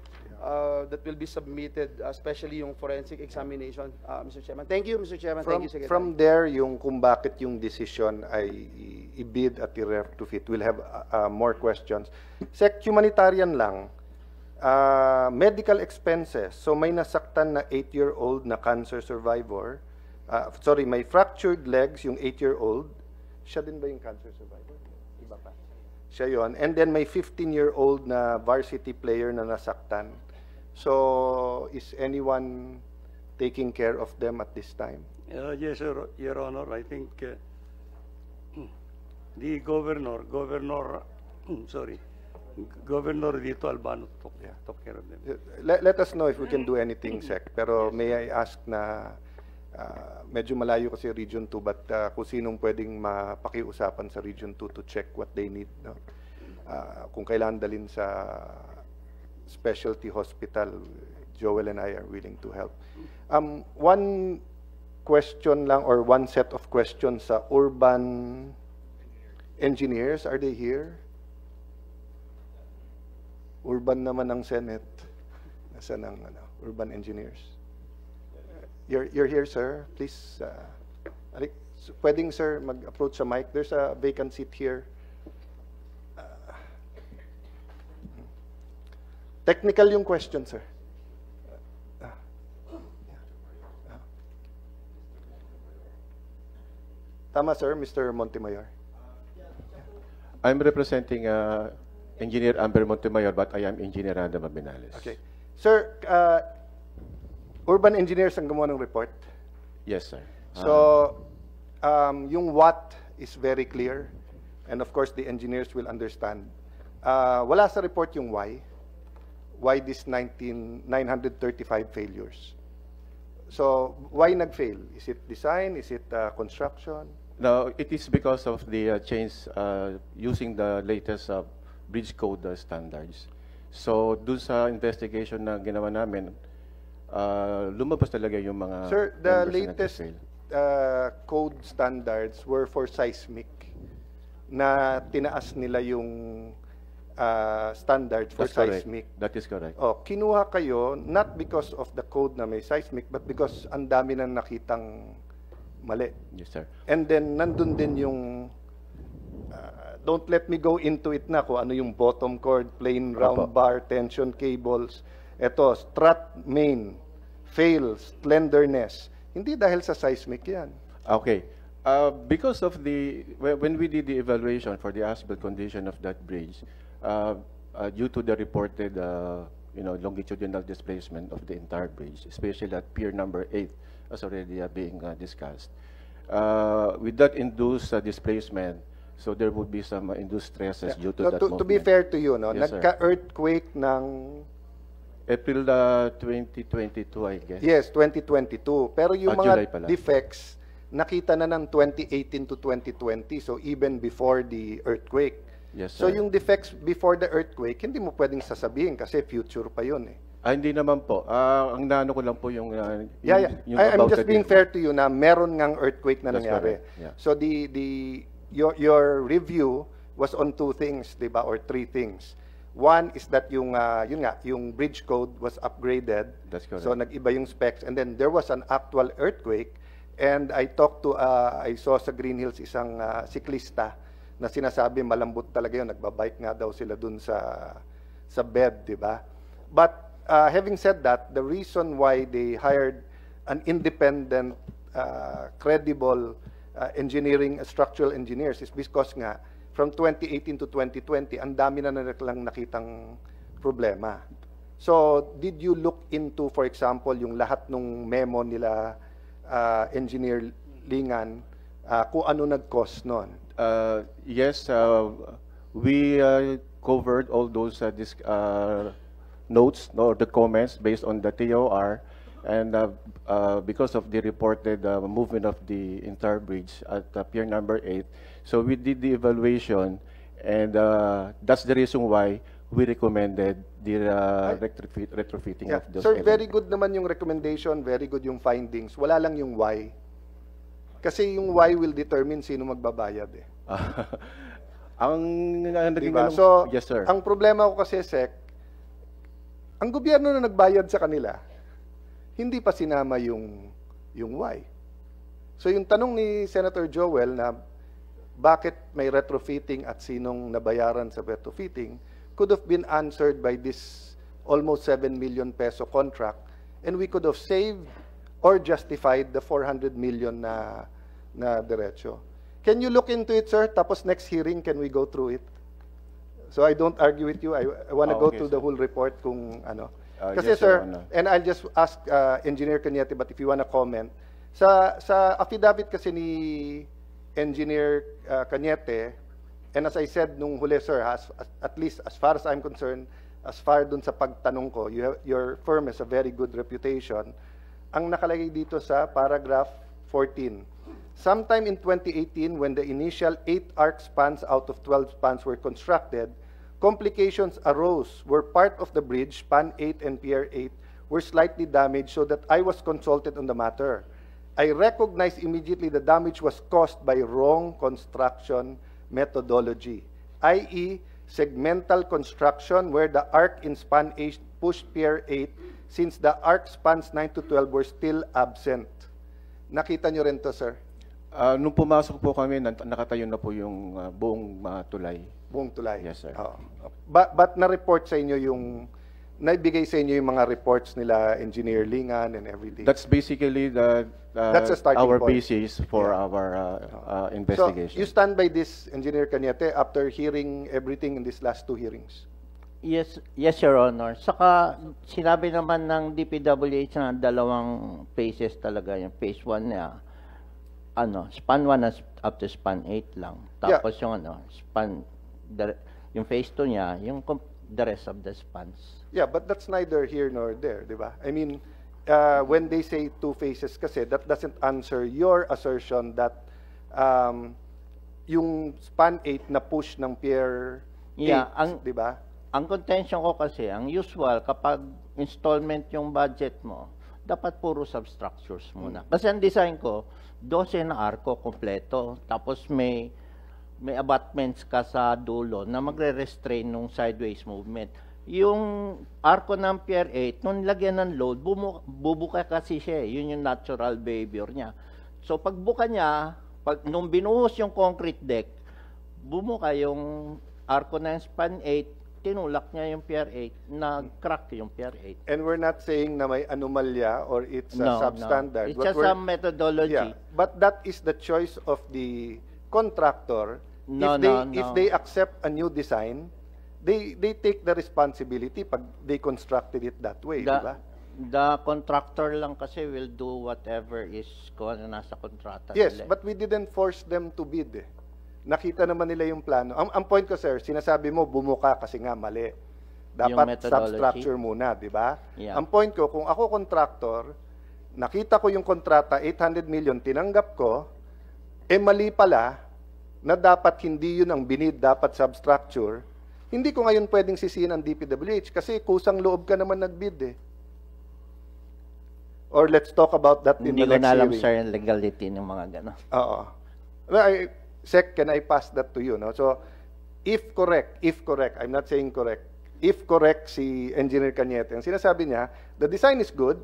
that will be submitted, especially yung forensic examination, Mr. Chairman. Thank you, Mr. Chairman. Thank you, Secretary. From there, yung kung bakit yung decision ay i-bid at i-ref to fit, we'll have more questions. Sec, humanitarian lang, medical expenses. So may nasaktan na 8-year-old na cancer survivor. Sorry, may fractured legs yung 8-year-old. Siya din ba yung cancer survivor? Iba pa. Siya yun. And then may 15-year-old na varsity player na nasaktan. So, is anyone taking care of them at this time? Yes, Your Honor. I think the Governor Dito Albano took care of them. Let us know if we can do anything, Sec. Pero may I ask na medyo malayo kasi Region 2, but kung sinong pwedeng mapakiusapan sa Region 2 to check what they need, no? Kung kailangan dalhin sa specialty hospital, Joel and I are willing to help. One question lang, or one set of questions sa urban engineers. Are they here? Urban naman ng Senate. Nasaan ang urban engineers? You're here, sir. Please, pwedeng, sir, mag-approach sa mic. There's a vacant seat here. Technical yung question, sir. Tama, sir, Mr. Montemayor. I'm representing Engineer Amber Montemayor, but I am Engineer Randa Mabinales. Okay. Sir, urban engineers ang gumawa ng report? Yes, sir. So, yung what is very clear, and of course, the engineers will understand. Wala sa report yung why. Why this 935 failures? So, why nag-fail? Is it design? Is it construction? No, it is because of the change using the latest bridge code standards. So, dun sa investigation na ginawa namin, lumabas talaga yung mga... Sir, the latest code standards were for seismic, na tinaas nila yung standard for seismic. That is correct. Oh, kinuha kayo not because of the code na may seismic, but because ang dami nang nakitang mali. Yes, sir. And then nandun din yung don't let me go into it na kung ano yung bottom chord, plain round bar, tension cables. Ito, strut main, fail, slenderness. Hindi dahil sa seismic yan. Okay. Because of when we did the evaluation for the as-built condition of that bridge, due to the reported longitudinal displacement of the entire bridge, especially at pier number 8, as already being discussed, with that induced displacement, so there would be some induced stresses due to that movement. To be fair to you, no, yes, nagka-earthquake ng April 2022, I guess. Yes, 2022. Pero yung mga July pala. defects, nakita na ng 2018 to 2020, so even before the earthquake. Yes, so sir. yung defects before the earthquake, hindi mo pwedeng sasabihin kasi future pa yun eh. Hindi naman po. Ang naano ko lang po yung Yeah. yung I'm about just the being fair to you na meron ngang earthquake na That's nangyari. correct, yeah. So your review was on two things, 'di ba, or three things. One is that yung yung bridge code was upgraded. That's correct. So nag-iba yung specs, and then there was an actual earthquake, and I talked to I saw sa Green Hills isang siklista na sinasabi malambot talaga yun, nagbabike nga daw sila dun sa bed, 'di ba? But having said that, the reason why they hired an independent, credible engineering structural engineers is because nga from 2018 to 2020, ang dami na lang nakitang problema. So, did you look into, for example, yung lahat ng memo nila Engineer Lingan, kung ano nag-cause nun? Yes, we covered all those notes or the comments based on the TOR, and because of the reported movement of the entire bridge at pier number 8, so we did the evaluation, and that's the reason why we recommended the retrofitting of those Sir, elements. very good naman yung recommendation, very good yung findings. Wala lang yung why. Kasi yung why will determine sino magbabayad eh. Ang naging Diba? So, yes, sir. ang problema ko kasi, Sec, ang gobyerno na nagbayad sa kanila, hindi pa sinama yung why. So yung tanong ni Senator Joel na bakit may retrofitting at sinong nabayaran sa retrofitting could have been answered by this almost 7 million peso contract, and we could have saved or justified the 400 million na diretso. Can you look into it, sir? Tapos next hearing, can we go through it? So I don't argue with you. I want to go okay, through the whole report kung ano. yes, Kasi Your sir, Honor. and I'll just ask Engineer Cañete, but if you want to comment, sa affidavit kasi ni Engineer Cañete, and as I said nung huli, sir, at least as far as I'm concerned, as far dun sa pagtanong ko, your firm has a very good reputation. Ang nakalagay dito sa paragraph 14, sometime in 2018, when the initial 8 arc spans out of 12 spans were constructed, complications arose where part of the bridge, span 8 and pier 8, were slightly damaged, so that I was consulted on the matter. I recognized immediately the damage was caused by wrong construction methodology, i.e., segmental construction where the arc in span 8 pushed pier 8 since the arc spans 9 to 12 were still absent. Nakita nyo rin to, sir? Nung pumasok po kami, nakatayo na po yung buong tulay. Buong tulay? Yes, sir. But na-report sa inyo yung, naibigay sa inyo yung mga reports nila Engineer Lingan and everything? That's basically That's a starting our point. basis for our investigation. So, you stand by this, Engineer Cañete, after hearing everything in these last 2 hearings? Yes, Your Honor. Saka sinabi naman ng DPWH na dalawang phases talaga. Yung phase 1 niya, span 1 up to span 8 lang. Tapos yung yung phase 2 niya, yung the rest of the spans. Yeah, but that's neither here nor there, di ba? I mean, when they say 2 phases kasi, that doesn't answer your assertion that yung span 8 na push ng pier 8, di ba? Ang contention ko kasi, ang usual, kapag installment yung budget mo, dapat puro substructures muna. Kasi ang design ko, 12 na arko kompleto, tapos may abutments ka sa dulo na magre-restrain ng sideways movement. Yung arko ng pier 8, nung lagyan ng load, bubuka kasi siya. Yun yung natural behavior niya. So pagbuka niya, nung binuhos yung concrete deck, bumuka yung arko ng span 8, tinulak niya yung pier 8, nag-crack yung pier 8. And we're not saying na may anomalya or it's substandard. No. It's just a methodology. Yeah, but that is the choice of the contractor. If they accept a new design, they take the responsibility pag they constructed it that way, di ba? The contractor lang kasi will do whatever is kung ano nasa kontrata Yes, nila. but we didn't force them to bid. Nakita naman nila yung plano. Ang point ko, sir, sinasabi mo bumuka kasi nga mali. Dapat substructure muna, di ba? Yeah. Ang point ko, kung ako contractor, nakita ko yung kontrata, 800 million, tinanggap ko, mali pala na dapat hindi yun ang binid, dapat substructure. Hindi ko ngayon pwedeng sisihin ang DPWH kasi kusang loob ka naman nagbid eh. Or let's talk about that in Hindi the ko next na alam, hearing. sir, yung legality ng mga gano'n. Oo. Well, Sec, can I pass that to you? No? So, if correct, I'm not saying correct, if correct si Engineer Cañete, ang sinasabi niya, the design is good,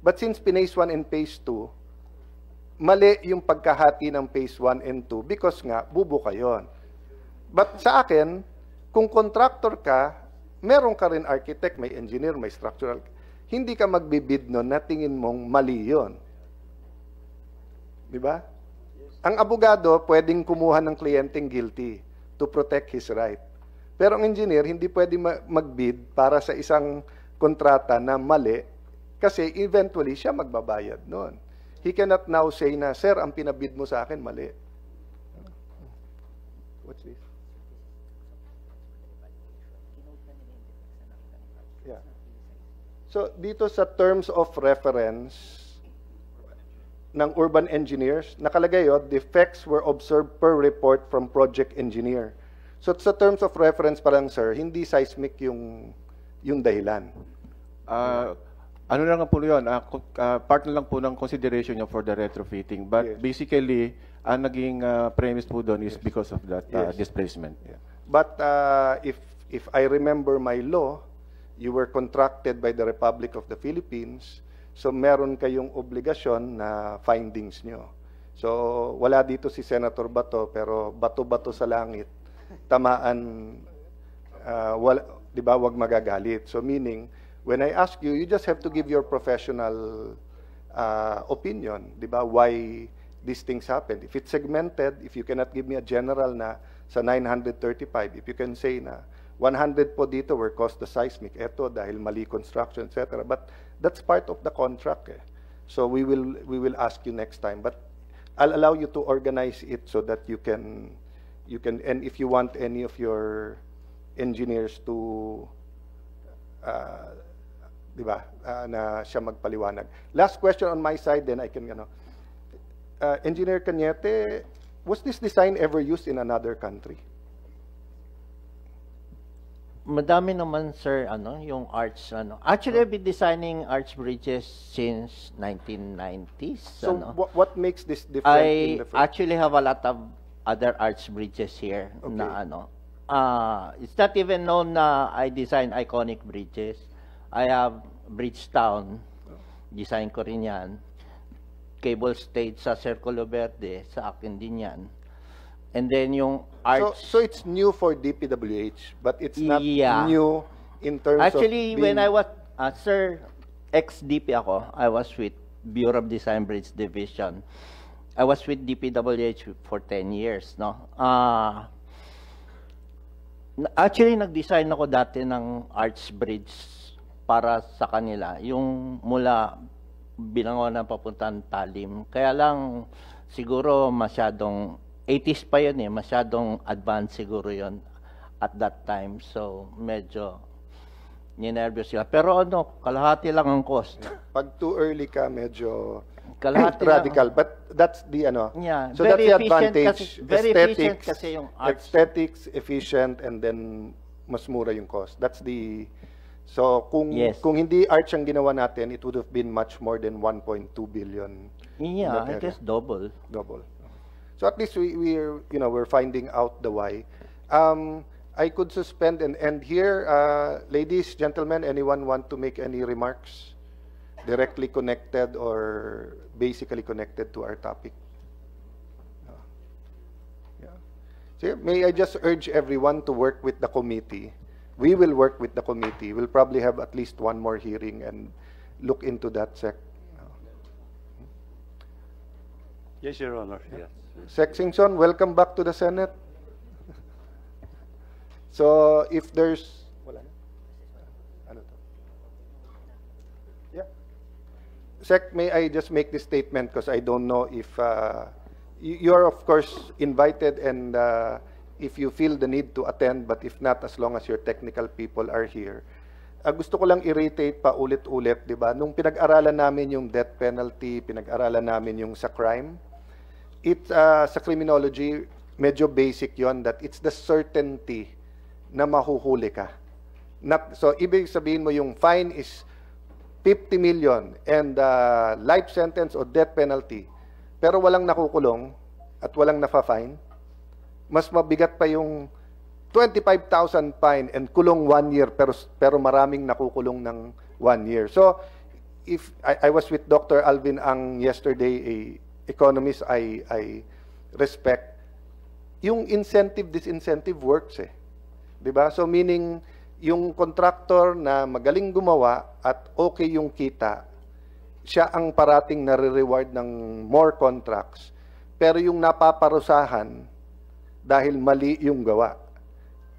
but since Phase 1 and Phase 2, mali yung pagkahati ng Phase 1 and 2 because nga, bubuka yun. But sa akin, kung contractor ka, meron ka rin architect, may engineer, may structural, hindi ka magbibid nun na tingin mong mali yun. Di ba? Ang abogado, pwedeng kumuha ng kliyenteng guilty to protect his right. Pero ang engineer, hindi pwede magbid para sa isang kontrata na mali kasi eventually siya magbabayad noon. He cannot now say na, sir, ang pinabid mo sa akin, mali. What's this? Yeah. So, dito sa terms of reference ng urban engineers, nakalagay yun, defects were observed per report from project engineer. So sa terms of reference pa lang, sir, hindi seismic yung dahilan. Ano lang po yun, part na lang po ng consideration niya for the retrofitting. But basically, ang naging premise po doon is because of that displacement. Yeah. But if I remember my law, you were contracted by the Republic of the Philippines. So, meron kayong obligasyon na findings nyo. So, wala dito si Senator Bato, pero bato-bato sa langit, tamaan, di ba, wag magagalit. So, meaning, when I ask you, you just have to give your professional opinion, di ba, why these things happen. If it's segmented, if you cannot give me a general na sa 935, if you can say na 100 po dito were caused the seismic, eto dahil mali construction, etc. But that's part of the contract. Eh. So we will ask you next time. But I'll allow you to organize it so that you can, and if you want any of your engineers to, di ba, na siya magpaliwanag. Last question on my side, then I can, Engineer Cañete, was this design ever used in another country? Madami naman, sir, yung arch, Actually, I've been designing arch bridges since 1990s. So, what makes this different? I actually have a lot of other arch bridges here na it's not even known na I design iconic bridges. I have Bridgetown, design ko rin yan. Cable State sa Circulo Verde, sa akin din yan. And then yung arch... So it's new for DPWH, but it's not new in terms actually, of when I was, sir, ex-DP ako, I was with Bureau of Design Bridge Division. I was with DPWH for 10 years, no? Actually, nag-design ako dati ng arch bridge para sa kanila. Yung mula Binangonan papuntang Talim. Kaya lang, siguro masyadong 80s pa yun eh, masyadong advanced siguro yun at that time. So, medyo ninervyos sila. Pero kalahati lang ang cost. Pag too early ka, medyo kalahati radical. lang. But that's the, Yeah, so that's the advantage. Kasi, very efficient kasi yung arch. Aesthetics, efficient, and then mas mura yung cost. That's the... So, kung hindi arch ang ginawa natin, it would have been much more than 1.2 billion. Yeah, I guess double. Double. So at least we're finding out the why. I could suspend and end here. Ladies, gentlemen, anyone want to make any remarks directly connected or basically connected to our topic? No. Yeah. So may I just urge everyone to work with the committee. We will work with the committee. We'll probably have at least one more hearing and look into that, Sec. Yes, Your Honor. Yes. Sec Singson, welcome back to the Senate. So, if there's... Yeah. Sec, may I just make this statement because I don't know if... you are, of course, invited and if you feel the need to attend, but if not, as long as your technical people are here. Gusto ko lang i-reiterate pa ulit-ulit, di ba? Nung pinag-aralan namin yung death penalty, pinag-aralan namin yung sa crime, sa criminology, medyo basic yon that it's the certainty na mahuhuli ka. So, ibig sabihin mo yung fine is 50 million and life sentence o death penalty, pero walang nakukulong at walang nafa-fine, mas mabigat pa yung 25,000 fine and kulong 1 year, pero maraming nakukulong ng 1 year. So, if I was with Dr. Alvin Ang yesterday, a economist I respect, yung incentive, disincentive works eh. Diba? So, meaning, yung contractor na magaling gumawa at okay yung kita, siya ang parating nare-reward ng more contracts. Pero yung napaparusahan, dahil mali yung gawa,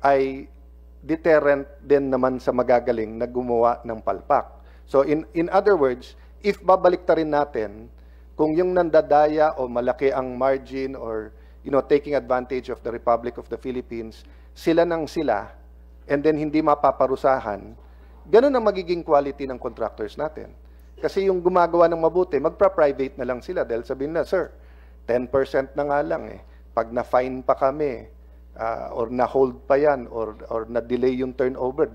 ay deterrent din naman sa magagaling na gumawa ng palpak. So in other words, if babaliktarin natin, kung yung nandadaya o malaki ang margin or taking advantage of the Republic of the Philippines, sila nang sila, and then hindi mapaparusahan, ganun ang magiging quality ng contractors natin. Kasi yung gumagawa ng mabuti, magpa-private na lang sila dahil sabihin na, sir, 10% na nga lang eh. Pag na-fine pa kami, or na-hold pa yan, or na-delay yung turnover,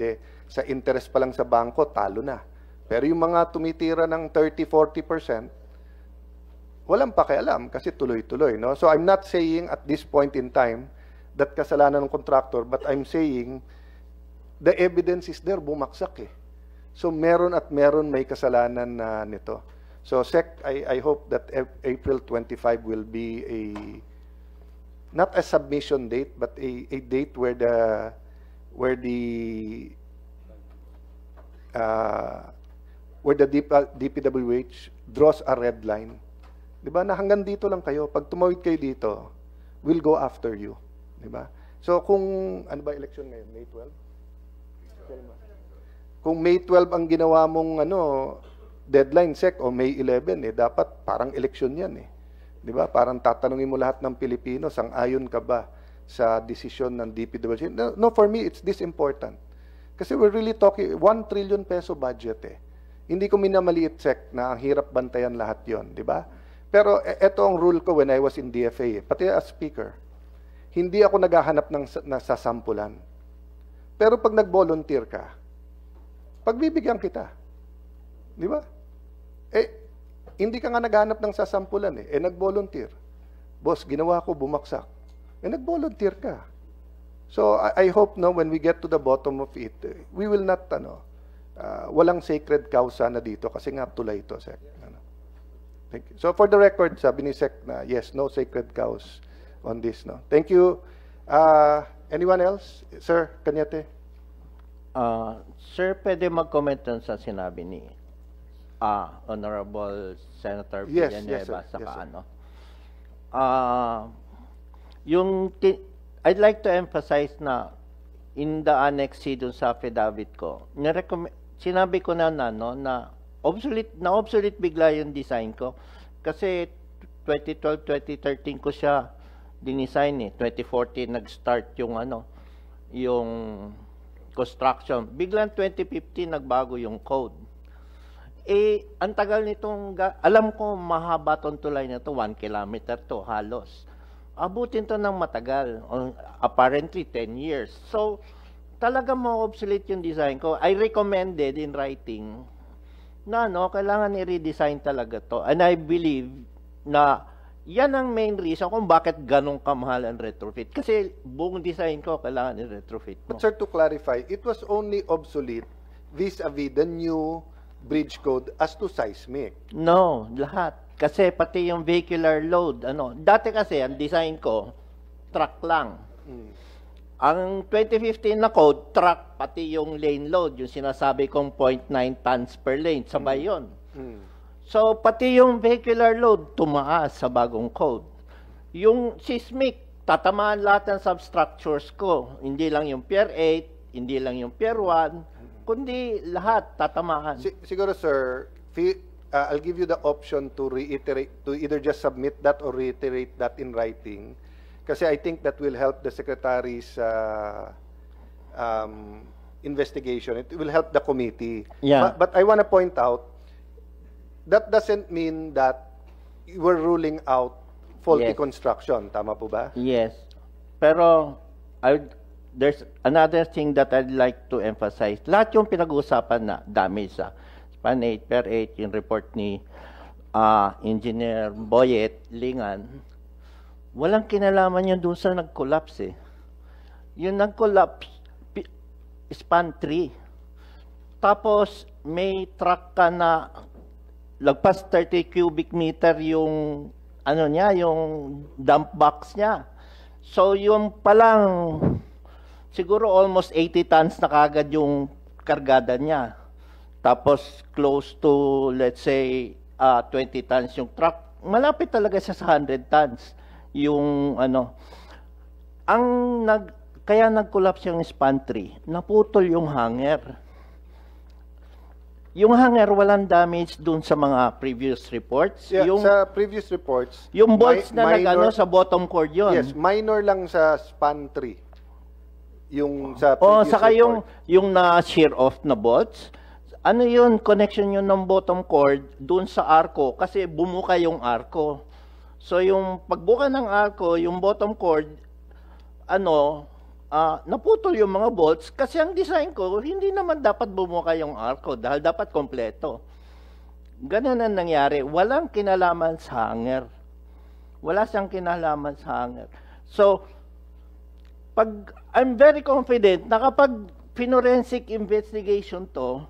sa interest pa lang sa bangko, talo na. Pero yung mga tumitira ng 30-40%, walang pakialam kasi tuloy-tuloy. No? So I'm not saying at this point in time that kasalanan ng contractor, but I'm saying the evidence is there, bumaksak eh. So meron at meron may kasalanan na nito. So SEC, I hope that April 25 will be not a submission date, but a date where the DPWH draws a red line. Diba? Na hanggang dito lang kayo. Pag tumawid kayo dito, we'll go after you. Diba? So kung, ano ba election ngayon? May 12? Kung May 12 ang ginawa mong deadline, SEC, o May 11, dapat parang election yan eh. Diba? Parang tatanungin mo lahat ng Pilipino, sang-ayon ka ba sa desisyon ng DPWH? No, for me, it's this important. Kasi we're really talking, 1 trillion peso budget eh. Hindi ko minamaliit, SEC, na ang hirap bantayan lahat yon, di ba? Pero ito ang rule ko when I was in DFA, pati as speaker. Hindi ako naghahanap ng nasasampulan. Pero pag nag-volunteer ka, pagbibigyan kita. Di ba? Hindi ka nga naghahanap ng sasampulan eh. Nag-volunteer. Boss, ginawa ko, bumaksak. Nag-volunteer ka. So, I hope when we get to the bottom of it, we will not, walang sacred causa na dito kasi nga tulay ito, Sec. Thank you. So, for the record, sabi ni Sec na, yes, no sacred cows on this. No? Thank you. Anyone else? Sir Cañete? Sir, pwede mag-comment sa sinabi ni Honorable Senator Yes, Villanueva yes, sir. saka Yes, sir. I'd like to emphasize na in the annex C dun sa affidavit ko, sinabi ko na obsolete bigla yung design ko kasi 2012, 2013 ko siya dinisign eh. 2014 nag-start yung construction. Biglang 2015 nagbago yung code. Ang tagal nitong, alam ko mahaba tong tulay na to, 1 kilometer to halos. Abutin to ng matagal, apparently 10 years. So, talaga mo obsolete yung design ko. I recommended in writing na kailangan i-redesign talaga to. And I believe na yan ang main reason kung bakit ganong kamahal ang retrofit. Kasi buong design ko kailangan i-retrofit mo. But sir, to clarify, it was only obsolete vis-a-vis the new bridge code as to seismic. No, lahat. Kasi pati yung vehicular load, dati kasi ang design ko, truck lang. Ang 2015 na code, truck, pati yung lane load, yung sinasabi kong 0.9 tons per lane, sabay yun. So, pati yung vehicular load, tumaas sa bagong code. Yung seismic, tatamaan lahat ng substructures ko. Hindi lang yung Pier 8, hindi lang yung Pier 1, kundi lahat tatamaan. Siguro, sir, I'll give you the option to reiterate, to either just submit that or reiterate that in writing. Kasi I think that will help the Secretary's investigation. It will help the committee. Yeah. But I want to point out, that doesn't mean that we're ruling out faulty Yes. construction. Tama po ba? Yes. Pero there's another thing that I'd like to emphasize. Lahat yung pinag-uusapan na damage sa span 8 per 8, yung report ni Engineer Boyet, Lingan, walang kinalaman yun doon sa nag-collapse eh. Yung nag-collapse, span 3. Tapos, may truck ka na lagpas 30 cubic meter yung ano niya, yung dump box niya. So, yung palang siguro almost 80 tons na kagad yung kargada niya. Tapos, close to, let's say, 20 tons yung truck. Malapit talaga siya sa 100 tons. Yung ano, kaya nag-collapse yung span 3, naputol yung hanger. Yung hanger, walang damage dun sa mga previous reports. Yeah, yung, sa previous reports, yung bolts na nag-ano sa bottom cord yun. Yes, minor lang sa span 3. Yung sa previous saka report. yung na-shear off na bolts, ano yun, connection yun ng bottom cord dun sa arco kasi bumuka yung arco. So yung pagbuka ng arco, yung bottom cord, naputol yung mga bolts kasi ang design ko, hindi naman dapat bumuka yung arco dahil dapat kompleto. Ganun ang nangyari. Walang kinalaman sa hanger. Wala siyang kinalaman sa hanger. So, I'm very confident na kapag forensic investigation to,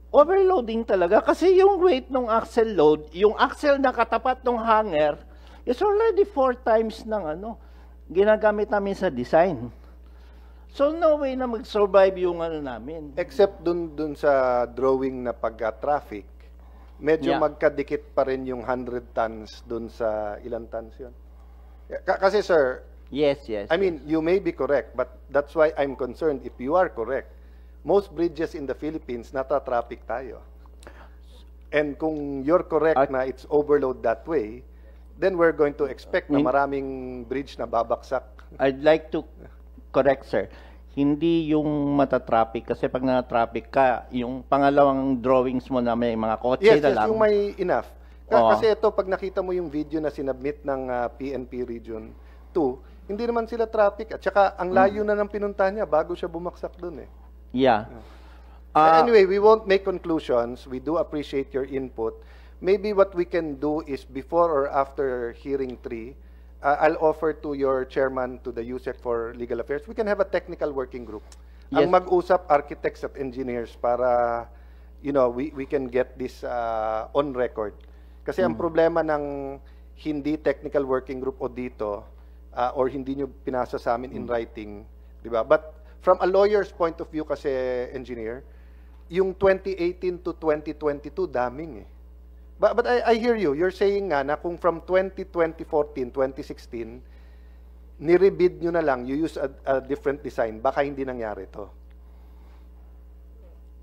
overloading talaga kasi yung weight ng axle load, yung axle na katapat ng hanger, is already 4 times ng ginagamit namin sa design. So no way na mag-survive yung namin. Except dun sa drawing na pagka-traffic, medyo magkadikit pa rin yung 100 tons dun sa ilang tons yun. Kasi sir, yes. I mean, you may be correct, but that's why I'm concerned if you are correct. Most bridges in the Philippines, nata-traffic tayo. And kung you're correct na it's overload that way, then we're going to expect na maraming bridge na babaksak. I'd like to correct, sir. Hindi yung mata-traffic kasi pag na-traffic ka, yung pangalawang drawings mo na may mga kotse yes, na lang. Yes, yung may enough. Kasi ito, pag nakita mo yung video na sinubmit ng PNP Region 2, hindi naman sila traffic. At saka, ang layo na ng pinunta niya bago siya bumaksak dun eh. Yeah. Anyway, we won't make conclusions. We do appreciate your input. Maybe what we can do is before or after hearing 3, I'll offer to your chairman to the USEC for Legal Affairs. We can have a technical working group. Yes. Ang mag-usap architects at engineers para, we can get this on record. Kasi ang problema ng hindi technical working group o dito, or hindi nyo pinasa sa amin in writing, di ba? But from a lawyer's point of view kasi, engineer, yung 2018 to 2022, daming eh. But I hear you. You're saying nga na kung from 2014, 2016, nirebid nyo na lang, you use a different design, baka hindi nangyari to.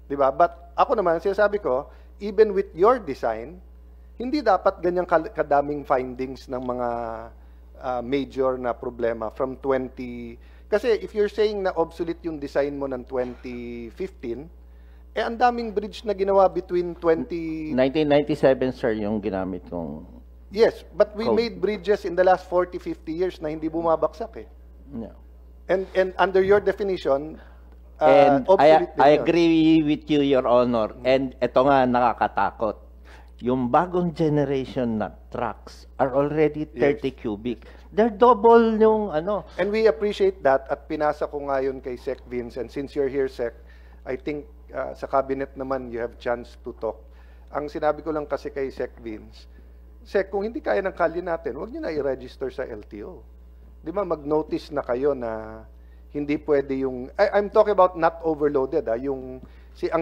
Diba? But ako naman, sinasabi ko, even with your design, hindi dapat ganyang kadaming findings ng mga major na problema from 20... Kasi if you're saying na obsolete yung design mo ng 2015, ang daming bridge na ginawa between 1997, sir, yung ginamit kong... Yes, but we made bridges in the last 40, 50 years na hindi bumabaksak eh. Yeah. And under your definition, and obsolete I agree with you, Your Honor. And ito nga nakakatakot. Yung bagong generation na trucks are already 30 cubic. They're double yung And we appreciate that at pinasa ko ngayon kay Sec Vince. And since you're here, Sec, I think sa cabinet naman you have chance to talk. Ang sinabi ko lang kasi kay Sec Vince, Sec, kung hindi kaya ng kalye natin, huwag nyo na i-register sa LTO. Di ba, mag-notice na kayo na hindi pwede yung... I'm talking about not overloaded. Ang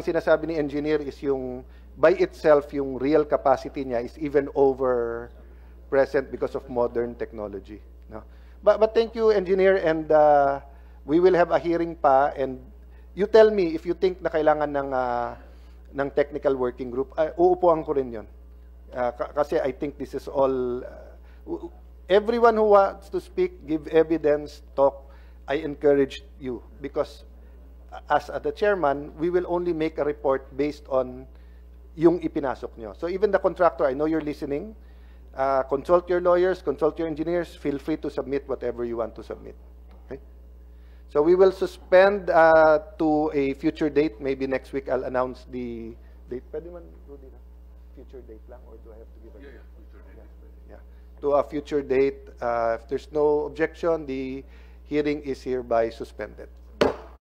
sinasabi ni engineer is yung by itself, yung real capacity niya is even over present because of modern technology. No? But thank you, engineer, and we will have a hearing pa, and you tell me if you think na kailangan ng technical working group. Uupuan ko rin yun. Kasi I think this is all... everyone who wants to speak, give evidence, talk, I encourage you. Because as the chairman, we will only make a report based on yung ipinasok nyo. So even the contractor, I know you're listening. Consult your lawyers, consult your engineers. Feel free to submit whatever you want to submit. Okay? So we will suspend to a future date. Maybe next week I'll announce the date. Pwede man, Rudy, na? Future date lang, or do I have to give a date? Future date. Yeah. To a future date. If there's no objection, the hearing is hereby suspended.